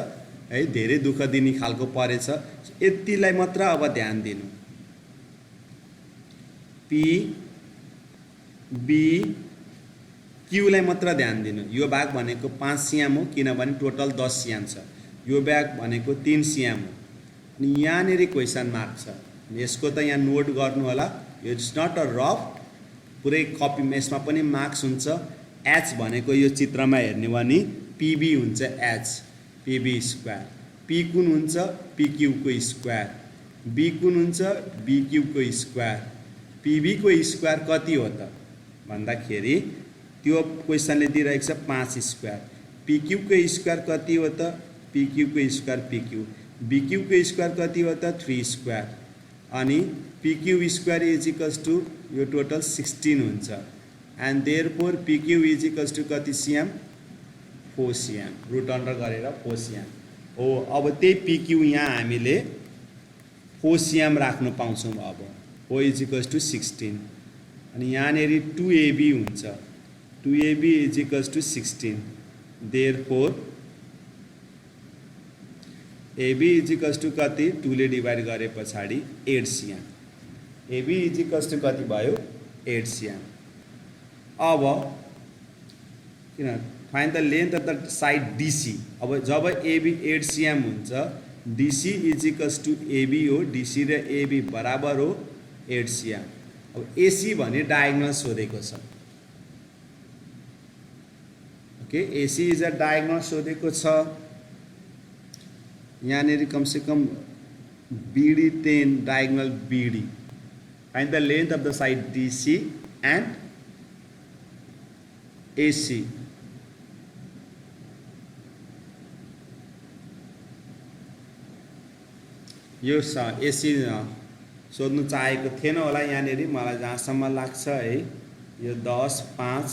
है, धेरै दुःख दिने खालको परेछ। यतिलाई मात्र अब ध्यान दिनु। पी बी क्यूलाई मात्र ध्यान दिनु। यो भाग भनेको 5 cm हो किनभने टोटल 10 cm छ। यो भाग भनेको 3 cm हो। अनि यहाँनिर क्वेसन मार्क छ, यसको त यहाँ नोट गर्नु होला। यो इट्स नट अ रफ, पुरै कपीमा यसमा पनि मार्क्स हुन्छ। एच भनेको यो चित्रमा हेर्ने भने पीबी हुन्छ एच, पीबी स्क्वायर। पी कुन हुन्छ पीक्यू को स्क्वायर, बी कुन हुन्छ बीक्यू को स्क्वायर। पीबी को स्क्वायर कति हो त भन्दाखेरि त्यो क्वेसनले दिइरहेको छ 5 स्क्वायर। पीक्यू को स्क्वायर कति हो त पीक्यू को स्क्वायर पीक्यू। बीक्यू को स्क्वायर कति हो त 3 स्क्वायर। अनि PQ square is equals to यो टोटल 16 हुन्छ। And therefore PQ is equals to कति cm 4 cm। रुट अन्डर गरेर 4 cm हो। अब त्यही पीक्यू यहाँ हामीले 4 cm राख्नु पाउँछौँ। अब O इज इक्वल्स टू 16। अनि यहाँनिर 2AB हुन्छ, 2AB is equals to 16। Therefore AB is equals to कति 2 ले डिभाइड गरे पछाडि 8 cm। AB is equals to कति भयो 8 cm। अब किन find the length of the side DC। अब जब AB 8 cm हुन्छ, DC is equals to AB हो, DC र AB बराबर हो 8 cm। अब AC भने डायगोनल सोधेको छ। Okay, AC is a diagonal सोधेको छ। यहाँनिर कमसेकम BD 10 diagonal BD। Find the length of the side DC and AC। यो AC सोध्नु चाहेको थिएन होला यहाँनिर, मलाई जहाँसम्म लाग्छ है। यो 10 5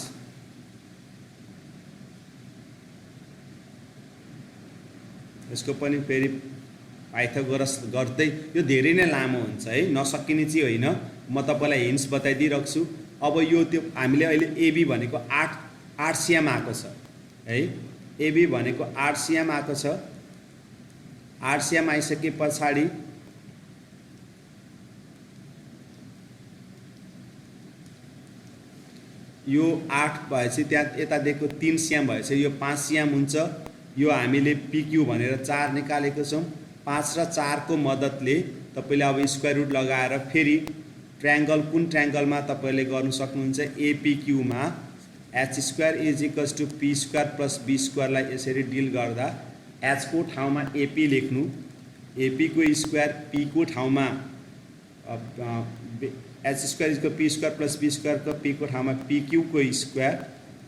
यसको पनि फेरि पाइथागोरस गर्दै यो धेरै नै लामो हुन्छ है, नसकिने चाहिँ होइन। म तपाईँलाई हिन्ट्स बताइदिइरहेको छु। अब यो त्यो हामीले अहिले AB भनेको 8 cm आएको छ है। AB भनेको 8 cm आएको छ। 8 cm आइसके पछाडि यो 8 भएपछि त्यहाँ यता दिएको 3 cm भएपछि यो 5 cm हुन्छ। यो हामीले PQ भनेर 4 निकालेको छौँ। 5 र 4 को मद्दतले तपाईले अब स्क्वायर रुट लगाएर फेरि ट्रायंगल कुन ट्रायंगलमा तपाईले गर्न सक्नुहुन्छ APQ मा h square is equals to p square plus b square लाई यसरी डिल गर्दा h को ठाउँमा AP लेख्नु, AP को स्क्वायर p को ठाउँमा h square is p square plus b square को p को ठाउँमा pq को स्क्वायर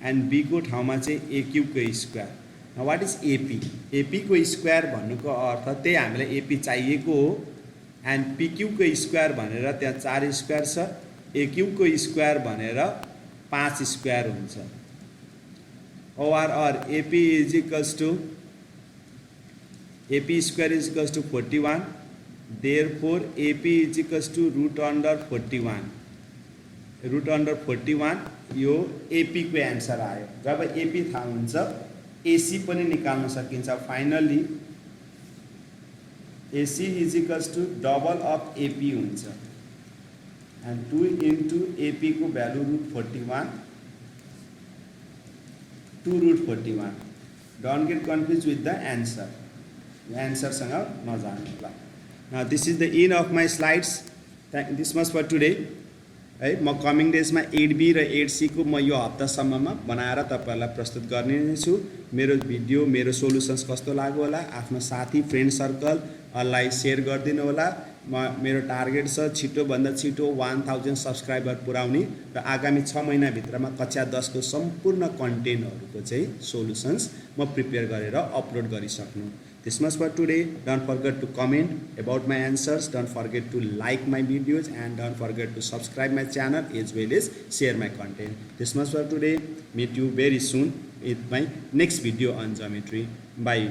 एन्ड b को ठाउँमा चाहिँ aq को square. Now what is AP? AP को स्क्वायर भन्नुको अर्थ त्यही हामीलाई AP चाहिएको हो। एन्ड PQ को स्क्वायर भनेर त्यहाँ 4 स्क्वायर छ, AQ को स्क्वायर भनेर 5 स्क्वायर हुन्छ। or AP is equals to AP square is equals to 41। Therefore AP is equals to root under 41। √41 यो एपी को एन्सर आयो। जब एपी थाहा हुन्छ एसी पनि निकाल्न सकिन्छ। Finally AC is equals to double of AP हुन्छ एन्ड 2 इन्टु एपी को value √41 2√41। Don't get confuse with the answer, एन्सरसँग नजानु होला। Now this is the end of my slides. This much for today है। म कमिङ डेजमा 8B र 8C को म यो हप्तासम्ममा बनाएर तपाईँहरूलाई प्रस्तुत गर्ने नै छु। मेरो भिडियो मेरो सोलुसन्स कस्तो लाग्यो होला, आफ्नो साथी फ्रेन्ड सर्कललाई सेयर गरिदिनु होला। मेरो टार्गेट छ छिटोभन्दा छिटो 1000 सब्सक्राइबर पुर्याउने र आगामी 6 महिनाभित्रमा कक्षा 10 को सम्पूर्ण कन्टेन्टहरूको चाहिँ सोलुसन्स म प्रिपेयर गरेर अपलोड गरिसक्नु। This much for today. Don't forget to comment about my answers. Don't forget to like my videos and don't forget to subscribe my channel as well as share my content. This much for today. Meet you very soon with my next video on geometry. Bye.